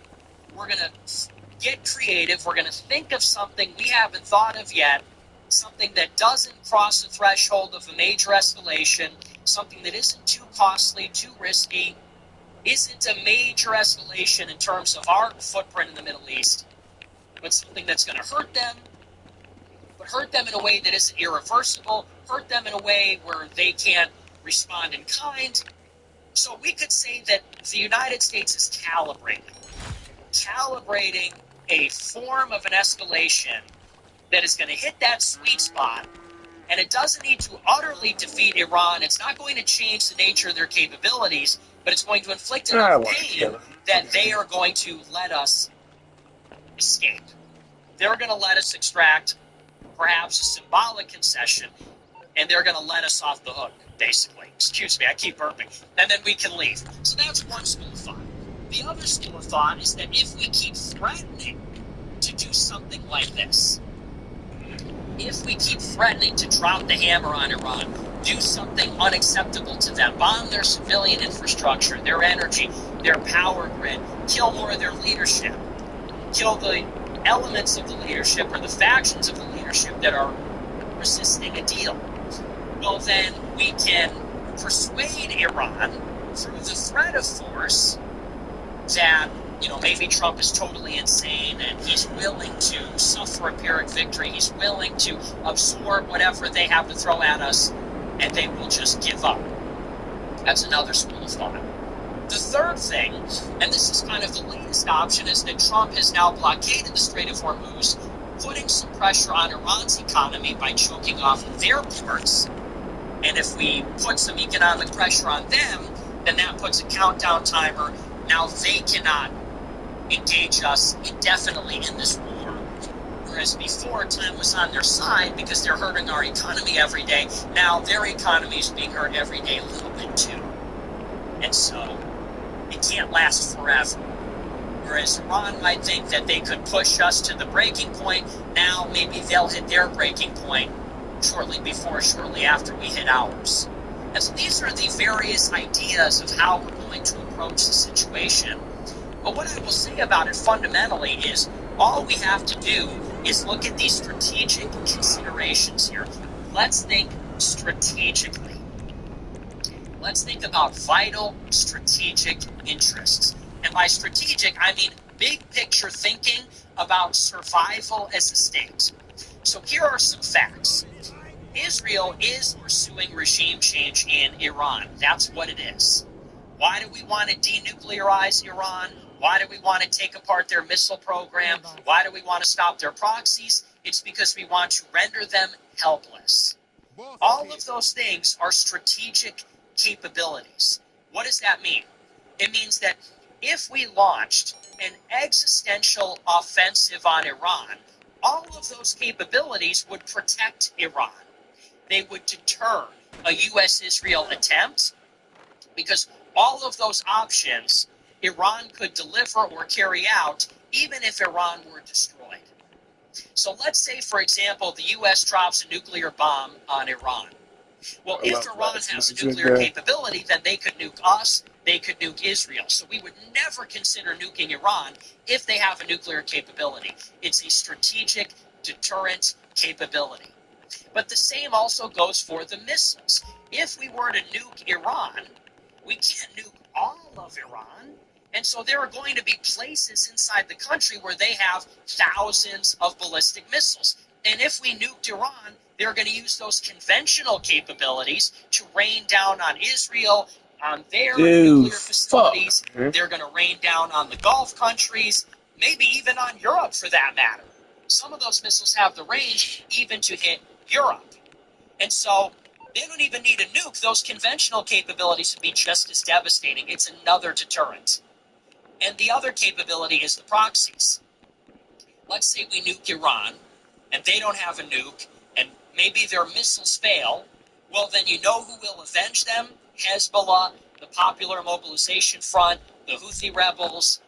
we're going to get creative, we're going to think of something we haven't thought of yet, something that doesn't cross the threshold of a major escalation, something that isn't too costly, too risky, isn't a major escalation in terms of our footprint in the Middle East, but something that's going to hurt them, but hurt them in a way that isn't irreversible, hurt them in a way where they can't respond in kind, So we could say that the United States is calibrating a form of an escalation that is going to hit that sweet spot, and it doesn't need to utterly defeat Iran. It's not going to change the nature of their capabilities, but it's going to inflict enough pain that they are going to let us escape. They're going to let us extract perhaps a symbolic concession, and they're going to let us off the hook, basically. Excuse me, I keep burping. And then we can leave. So that's one school of thought. The other school of thought is that if we keep threatening to do something like this, if we keep threatening to drop the hammer on Iran, do something unacceptable to them, bomb their civilian infrastructure, their energy, their power grid, kill more of their leadership, kill the elements of the leadership or the factions of the leadership that are resisting a deal, well, then we can persuade Iran through the threat of force that, maybe Trump is totally insane and he's willing to suffer a Pyrrhic victory. He's willing to absorb whatever they have to throw at us, and they will just give up. That's another school of thought. The third thing, and this is kind of the latest option, is that Trump has now blockaded the Strait of Hormuz, putting some pressure on Iran's economy by choking off their ports. And if we put some economic pressure on them, then that puts a countdown timer. Now they cannot engage us indefinitely in this war. Whereas before, time was on their side because they're hurting our economy every day. Now their economy is being hurt every day a little bit too. And so it can't last forever. Whereas Iran might think that they could push us to the breaking point, now maybe they'll hit their breaking point shortly before, shortly after we hit ours. And so these are the various ideas of how we're going to approach the situation. But what I will say about it fundamentally is all we have to do is look at these strategic considerations here. Let's think strategically. Let's think about vital strategic interests. And by strategic, I mean big picture thinking about survival as a state. So here are some facts. Israel is pursuing regime change in Iran. That's what it is. Why do we want to denuclearize Iran? Why do we want to take apart their missile program? Why do we want to stop their proxies? It's because we want to render them helpless. All of those things are strategic capabilities. What does that mean? It means that if we launched an existential offensive on Iran, all of those capabilities would protect Iran. They would deter a U.S.-Israel attempt because all of those options Iran could deliver or carry out even if Iran were destroyed. So let's say, for example, the U.S. drops a nuclear bomb on Iran. Well, if Iran has a nuclear capability, then they could nuke us, they could nuke Israel. So we would never consider nuking Iran if they have a nuclear capability. It's a strategic deterrent capability. But the same also goes for the missiles. If we were to nuke Iran, we can't nuke all of Iran. And so there are going to be places inside the country where they have thousands of ballistic missiles. And if we nuked Iran, they're going to use those conventional capabilities to rain down on Israel, on their nuclear facilities. They're going to rain down on the Gulf countries, maybe even on Europe for that matter. Some of those missiles have the range even to hit Europe. And so they don't even need a nuke. Those conventional capabilities would be just as devastating. It's another deterrent. And the other capability is the proxies. Let's say we nuke Iran, and they don't have a nuke, and maybe their missiles fail. Well, then you know who will avenge them? Hezbollah, the Popular Mobilization Front, the Houthi rebels,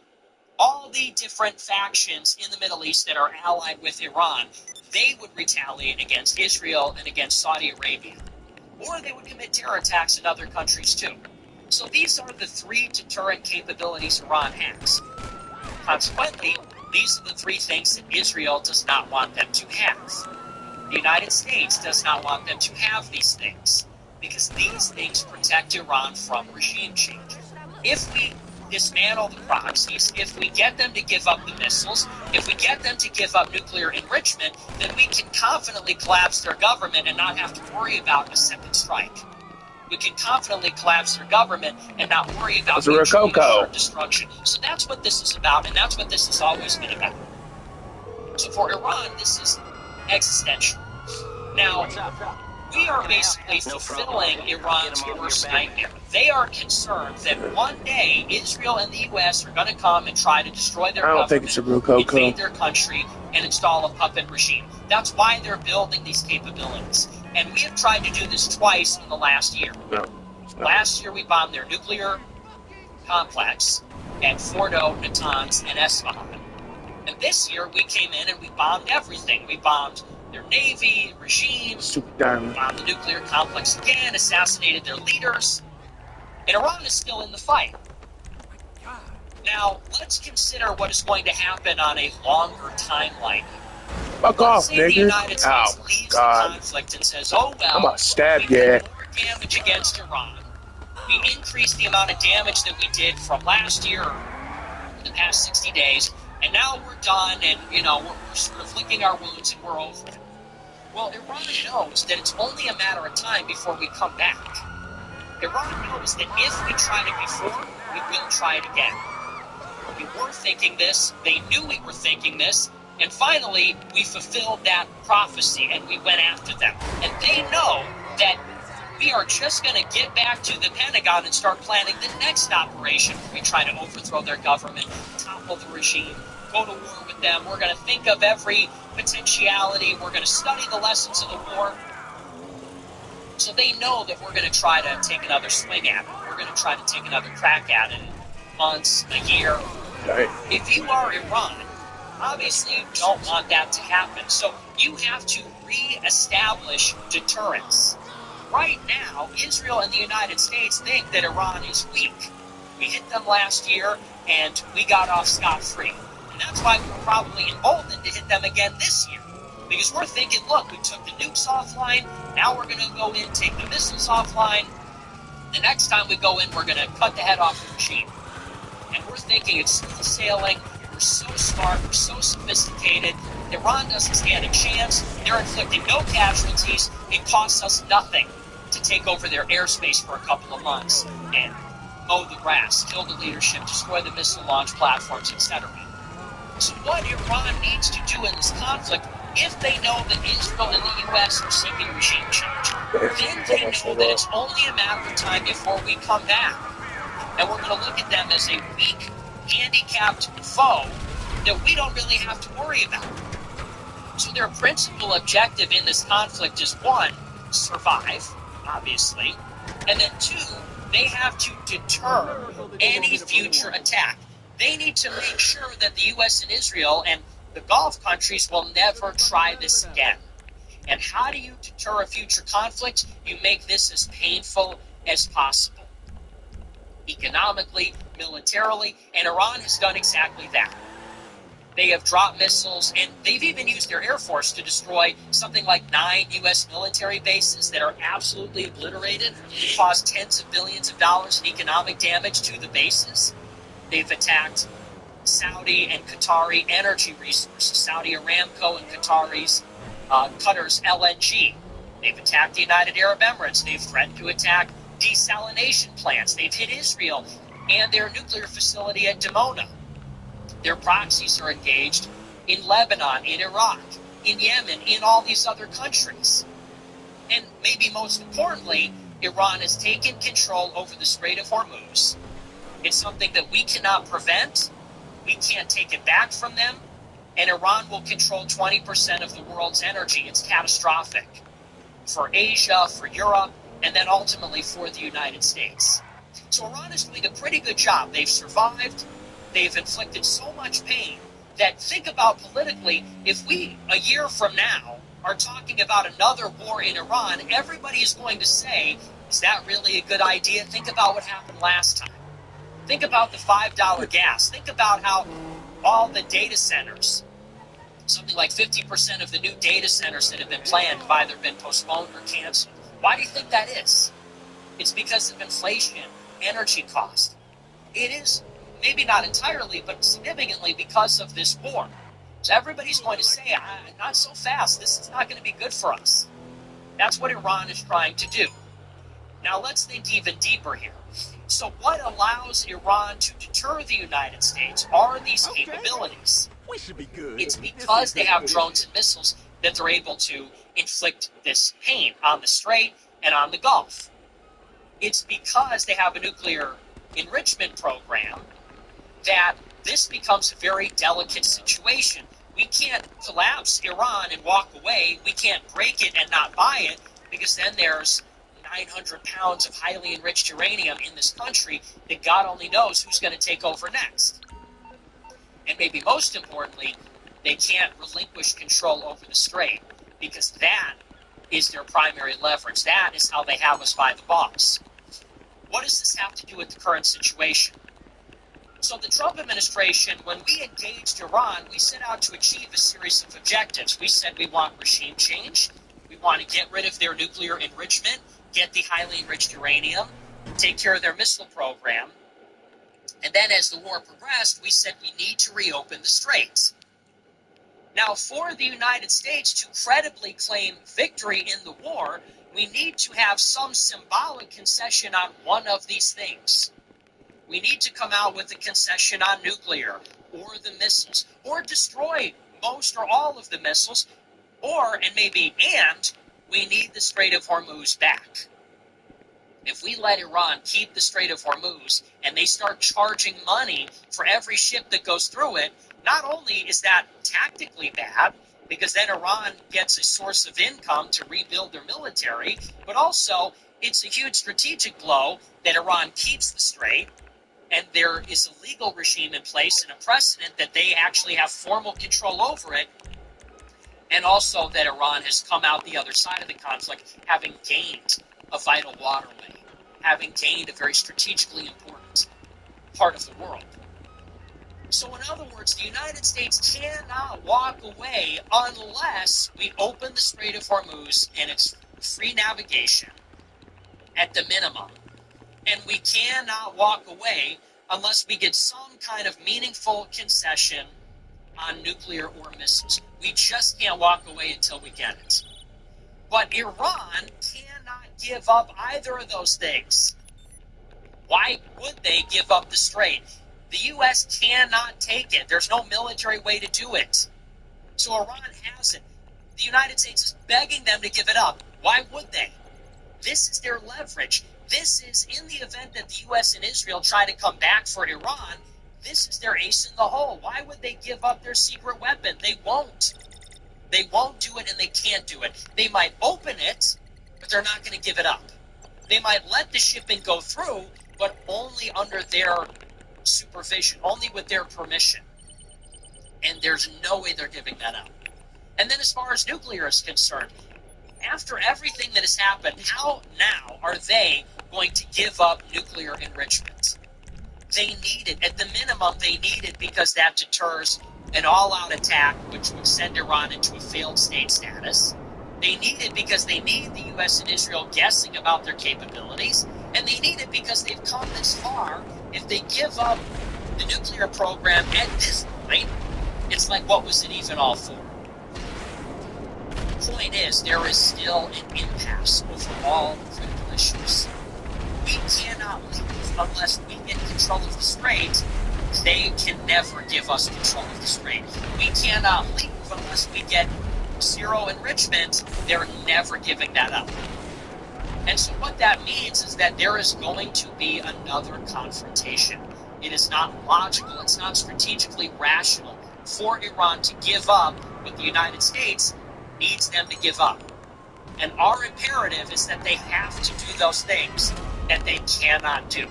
all the different factions in the Middle East that are allied with Iran. They would retaliate against Israel and against Saudi Arabia. Or they would commit terror attacks in other countries too. So these are the three deterrent capabilities Iran has. Consequently, these are the three things that Israel does not want them to have. The United States does not want them to have these things, because these things protect Iran from regime change. If we dismantle the proxies, if we get them to give up the missiles, if we get them to give up nuclear enrichment, then we can confidently collapse their government and not have to worry about a second strike. we can confidently collapse their government and not worry about That's a Rococo. destruction. So that's what this is about, and that's what this has always been about. So for Iran, this is existential. Now, we are basically fulfilling Iran's worst nightmare. They are concerned that one day Israel and the U.S. are going to come and try to destroy their I don't think it's a Rococo. invade their country, and install a puppet regime. That's why they're building these capabilities. And we have tried to do this twice in the last year. No. Last year we bombed their nuclear complex at Fordo, Natanz, and Esfahan. And this year we came in and we bombed everything. We bombed their navy, regime, Stupid diamond. bombed the nuclear complex again, assassinated their leaders. And Iran is still in the fight. Now, let's consider what is going to happen on a longer timeline. Fuck Let's off, say the nigga. United States Oh, leaves the God. conflict and says, oh, well, I'm gonna stab we ya. did more damage against Iran. We increased the amount of damage that we did from last year, the past 60 days, and now we're done, and, we're sort of licking our wounds and we're over it. Well, Iran knows that it's only a matter of time before we come back. Iran knows that if we tried it before, we will try it again. We were thinking this, they knew we were thinking this, and finally, we fulfilled that prophecy, and we went after them. And they know that we are just going to get back to the Pentagon and start planning the next operation where we try to overthrow their government, topple the regime, go to war with them. We're going to think of every potentiality. We're going to study the lessons of the war. So they know that we're going to try to take another swing at it. We're going to try to take another crack at it in months, a year. Right. If you are Iran, obviously you don't want that to happen. So you have to re-establish deterrence. Right now, Israel and the United States think that Iran is weak. We hit them last year, and we got off scot-free. And that's why we were probably emboldened to hit them again this year. Because we're thinking, look, we took the nukes offline, now we're going to go in, take the missiles offline. The next time we go in, we're going to cut the head off the regime. And we're thinking it's smooth sailing, we're so smart, we're so sophisticated, Iran doesn't stand a chance, they're inflicting no casualties, it costs us nothing to take over their airspace for a couple of months and mow the grass, kill the leadership, destroy the missile launch platforms, etc. So what Iran needs to do in this conflict, if they know that Israel and the U.S. are seeking regime change, then they know that it's only a matter of time before we come back. And we're going to look at them as a weak, handicapped foe that we don't really have to worry about. So their principal objective in this conflict is, one, survive, obviously, and then two, they have to deter any future attack. They need to make sure that the U.S. and Israel and the Gulf countries will never try this again. And how do you deter a future conflict? You make this as painful as possible. Economically, militarily, and Iran has done exactly that. They have dropped missiles, and they've even used their Air Force to destroy something like 9 U.S. military bases that are absolutely obliterated, caused tens of billions of dollars in economic damage to the bases. They've attacked Saudi and Qatari energy resources, Saudi Aramco and Qatar's LNG. They've attacked the United Arab Emirates. They've threatened to attack desalination plants. They've hit Israel and their nuclear facility at Dimona. Their proxies are engaged in Lebanon, in Iraq, in Yemen, in all these other countries. And maybe most importantly, Iran has taken control over the Strait of Hormuz. It's something that we cannot prevent. We can't take it back from them. And Iran will control 20% of the world's energy. It's catastrophic for Asia, for Europe, and then ultimately for the United States. So Iran is doing a pretty good job. They've survived. They've inflicted so much pain that, think about politically, if we, a year from now, are talking about another war in Iran, everybody is going to say, is that really a good idea? Think about what happened last time. Think about the $5 gas. Think about how all the data centers, something like 50% of the new data centers that have been planned have either been postponed or canceled. Why do you think that is? It's because of inflation, energy cost. It is maybe not entirely, but significantly because of this war. So everybody's going to say, not so fast. This is not going to be good for us. That's what Iran is trying to do. Now let's think even deeper here. So what allows Iran to deter the United States are these capabilities. We should be good. It's because they have drones and missiles that they're able to inflict this pain on the Strait and on the Gulf. It's because they have a nuclear enrichment program that this becomes a very delicate situation. We can't collapse Iran and walk away. We can't break it and not buy it, because then there's 900 pounds of highly enriched uranium in this country that God only knows who's going to take over next. And maybe most importantly, they can't relinquish control over the Strait, because that is their primary leverage. That is how they have us by the balls. What does this have to do with the current situation? So the Trump administration, when we engaged Iran, we set out to achieve a series of objectives. We said we want regime change. We want to get rid of their nuclear enrichment, get the highly enriched uranium, take care of their missile program. And then as the war progressed, we said we need to reopen the Straits. Now, for the United States to credibly claim victory in the war, we need to have some symbolic concession on one of these things. We need to come out with a concession on nuclear, or the missiles, or destroy most or all of the missiles, and we need the Strait of Hormuz back. If we let Iran keep the Strait of Hormuz and they start charging money for every ship that goes through it, not only is that tactically bad, because then Iran gets a source of income to rebuild their military, but also it's a huge strategic blow that Iran keeps the Strait, and there is a legal regime in place and a precedent that they actually have formal control over it, and also that Iran has come out the other side of the conflict having gained a vital waterway, having gained a very strategically important part of the world. So in other words, the United States cannot walk away unless we open the Strait of Hormuz and its free navigation at the minimum. And we cannot walk away unless we get some kind of meaningful concession on nuclear or missiles. We just can't walk away until we get it. But Iran cannot give up either of those things. Why would they give up the Strait? The U.S. cannot take it. There's no military way to do it. So Iran has it. The United States is begging them to give it up. Why would they? This is their leverage. This is, in the event that the U.S. and Israel try to come back for Iran, this is their ace in the hole. Why would they give up their secret weapon? They won't. They won't do it, and they can't do it. They might open it, but they're not going to give it up. They might let the shipping go through, but only under their supervision, only with their permission. And there's no way they're giving that up. And then as far as nuclear is concerned, after everything that has happened, how now are they going to give up nuclear enrichment? They need it. At the minimum, they need it because that deters an all-out attack, which would send Iran into a failed state status. They need it because they need the U.S. and Israel guessing about their capabilities, and they need it because they've come this far. If they give up the nuclear program at this point, it's like, what was it even all for? The point is, there is still an impasse over all critical issues. We cannot leave unless we get control of the Strait. They can never give us control of the Strait. We cannot leave unless we get zero enrichment. They're never giving that up. And so what that means is that there is going to be another confrontation. It is not logical, it's not strategically rational for Iran to give up what the United States needs them to give up. And our imperative is that they have to do those things that they cannot do.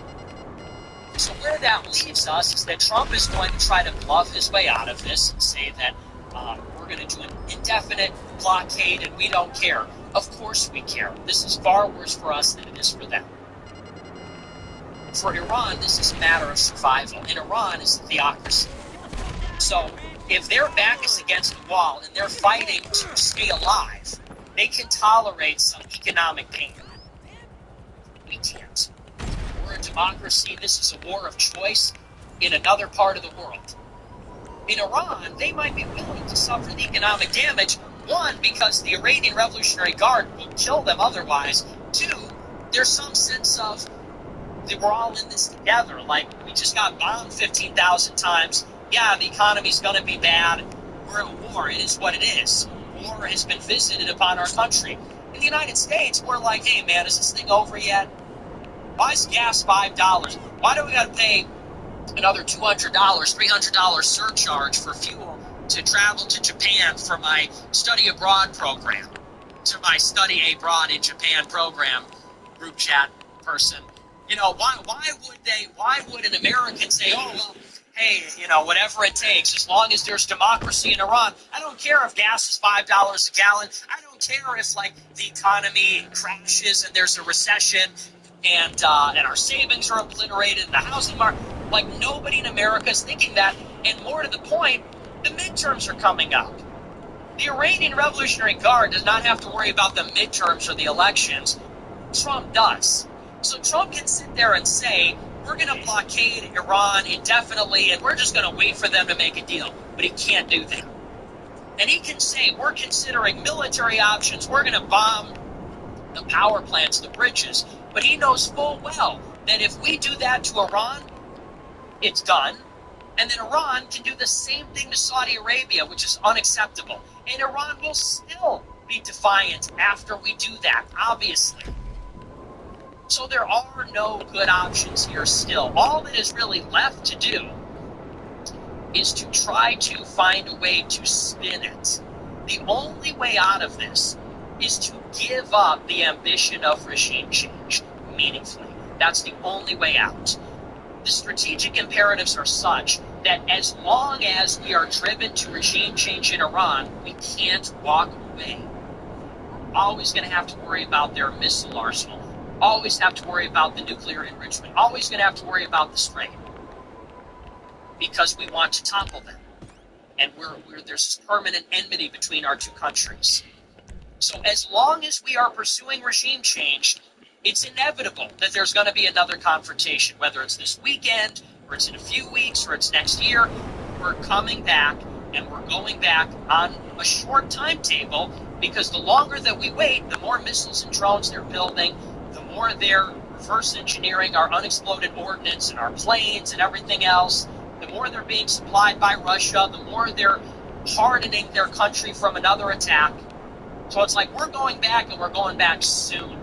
So where that leaves us is that Trump is going to try to bluff his way out of this and say that we're going to do an indefinite blockade and we don't care. Of course we care. This is far worse for us than it is for them. For Iran, this is a matter of survival. And Iran is a theocracy. So if their back is against the wall and they're fighting to stay alive, they can tolerate some economic pain. We can't. We're a democracy. This is a war of choice in another part of the world. In Iran, they might be willing to suffer the economic damage, one, because the Iranian Revolutionary Guard will kill them otherwise, two, there's some sense of that we're all in this together. Like, we just got bombed 15,000 times. Yeah, the economy's going to be bad. We're at war. It is what it is. War has been visited upon our country. In the United States, we're like, hey, man, is this thing over yet? Why is gas $5? Why do we got to pay another $200, $300 surcharge for fuel to travel to Japan for my study abroad program? To my study abroad in Japan program, group chat person. You know, why would an American say, oh, well, hey, you know, whatever it takes, as long as there's democracy in Iran, I don't care if gas is $5 a gallon, I don't care if, like, the economy crashes and there's a recession and our savings are obliterated in the housing market. Like, nobody in America is thinking that, and more to the point, the midterms are coming up. The Iranian Revolutionary Guard does not have to worry about the midterms or the elections. Trump does. So Trump can sit there and say, we're going to blockade Iran indefinitely, and we're just going to wait for them to make a deal. But he can't do that. And he can say, we're considering military options. We're going to bomb the power plants, the bridges. But he knows full well that if we do that to Iran, it's done. And then Iran can do the same thing to Saudi Arabia, which is unacceptable. And Iran will still be defiant after we do that, obviously. So there are no good options here still. All that is really left to do is to try to find a way to spin it. The only way out of this is to give up the ambition of regime change meaningfully. That's the only way out. The strategic imperatives are such that as long as we are driven to regime change in Iran, we can't walk away. We're always going to have to worry about their missile arsenal, always have to worry about the nuclear enrichment, always going to have to worry about the Strait, because we want to topple them. And there's permanent enmity between our two countries. So as long as we are pursuing regime change, it's inevitable that there's going to be another confrontation, whether it's this weekend, or it's in a few weeks, or it's next year. We're coming back, and we're going back on a short timetable, because the longer that we wait, the more missiles and drones they're building, the more they're reverse engineering our unexploded ordnance and our planes and everything else, the more they're being supplied by Russia, the more they're hardening their country from another attack. So it's like we're going back, and we're going back soon.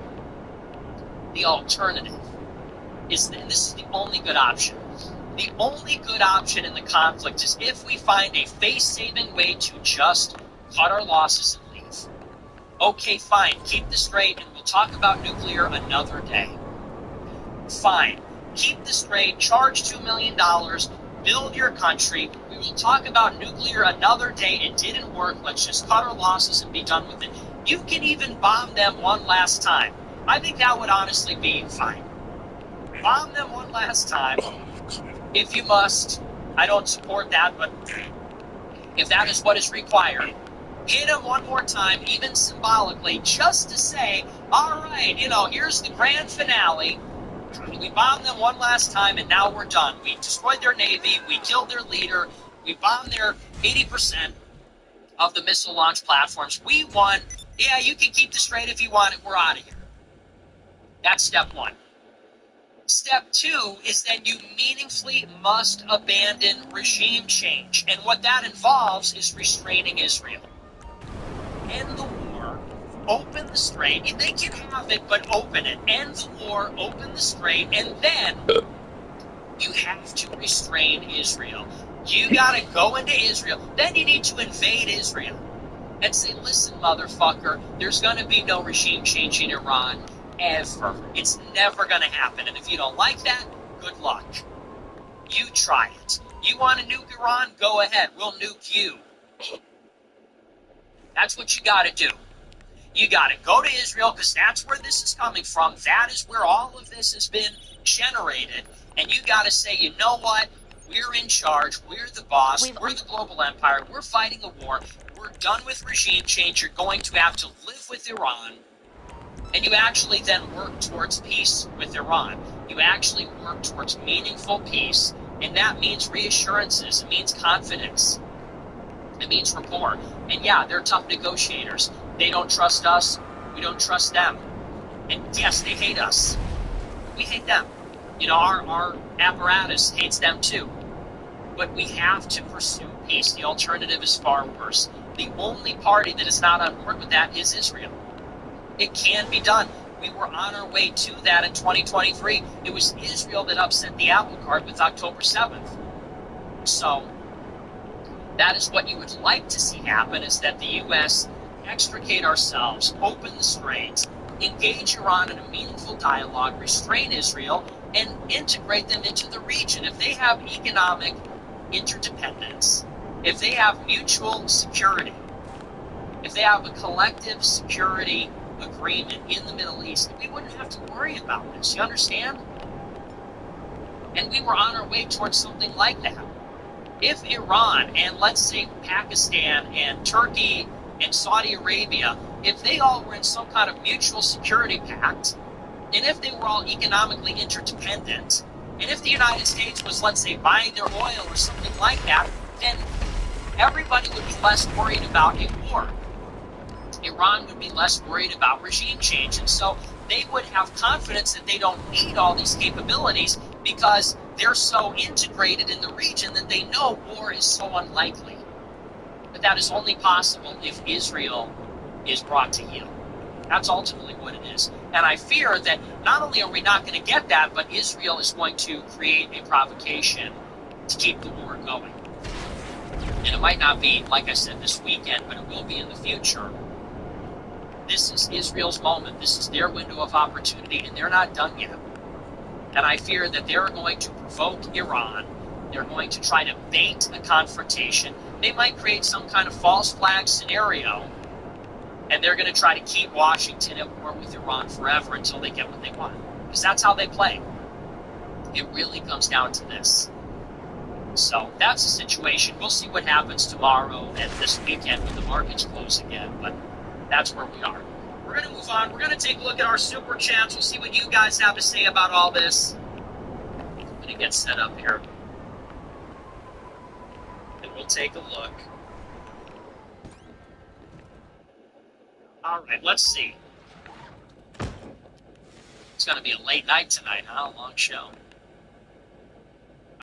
The alternative is, and this is the only good option, the only good option in the conflict is if we find a face-saving way to just cut our losses and leave. Okay, fine, keep the Strait, and we'll talk about nuclear another day. Fine, keep the Strait, charge $2 million, build your country, we will talk about nuclear another day, it didn't work, let's just cut our losses and be done with it. You can even bomb them one last time. I think that would honestly be fine. Bomb them one last time, if you must. I don't support that, but if that is what is required, hit them one more time, even symbolically, just to say, all right, you know, here's the grand finale. We bombed them one last time, and now we're done. We destroyed their navy, we killed their leader, we bombed their 80% of the missile launch platforms. We won. Yeah, you can keep the Strait if you want it. We're out of here. That's step one. Step two is that you meaningfully must abandon regime change. And what that involves is restraining Israel. End the war, open the Strait. They can have it, but open it. End the war, open the Strait, and then you have to restrain Israel. You gotta go into Israel. Then you need to invade Israel and say, listen, motherfucker, there's gonna be no regime change in Iran. Ever. It's never going to happen. And if you don't like that, good luck. You try it. You want to nuke Iran? Go ahead. We'll nuke you. That's what you got to do. You got to go to Israel, because that's where this is coming from. That is where all of this has been generated. And you got to say, you know what? We're in charge. We're the boss. We're the global empire. We're fighting a war. We're done with regime change. You're going to have to live with Iran. And you actually then work towards peace with Iran. You actually work towards meaningful peace, and that means reassurances. It means confidence. It means rapport. And yeah, they're tough negotiators. They don't trust us. We don't trust them. And yes, they hate us. We hate them. You know, our apparatus hates them too. But we have to pursue peace. The alternative is far worse. The only party that is not on board with that is Israel. It can be done. We were on our way to that in 2023. It was Israel that upset the apple cart with October 7th. So that is what you would like to see happen, is that the U.S. extricate ourselves, open the straits, engage Iran in a meaningful dialogue, restrain Israel, and integrate them into the region. If they have economic interdependence, if they have mutual security, if they have a collective security agreement in the Middle East, we wouldn't have to worry about this. You understand? And we were on our way towards something like that. If Iran and, let's say, Pakistan and Turkey and Saudi Arabia, if they all were in some kind of mutual security pact, and if they were all economically interdependent, and if the United States was, let's say, buying their oil or something like that, then everybody would be less worried about a war. Iran would be less worried about regime change. And so they would have confidence that they don't need all these capabilities because they're so integrated in the region that they know war is so unlikely. But that is only possible if Israel is brought to heel. That's ultimately what it is. And I fear that not only are we not going to get that, but Israel is going to create a provocation to keep the war going. And it might not be, like I said, this weekend, but it will be in the future. This is Israel's moment. This is their window of opportunity, and they're not done yet. And I fear that they're going to provoke Iran. They're going to try to bait a confrontation. They might create some kind of false flag scenario, and they're going to try to keep Washington at war with Iran forever until they get what they want. Because that's how they play. It really comes down to this. So that's the situation. We'll see what happens tomorrow and this weekend when the markets close again, but that's where we are. We're going to move on. We're going to take a look at our super chats. We'll see what you guys have to say about all this. I'm going to get set up here. And we'll take a look. All right, let's see. It's going to be a late night tonight, huh? A long show.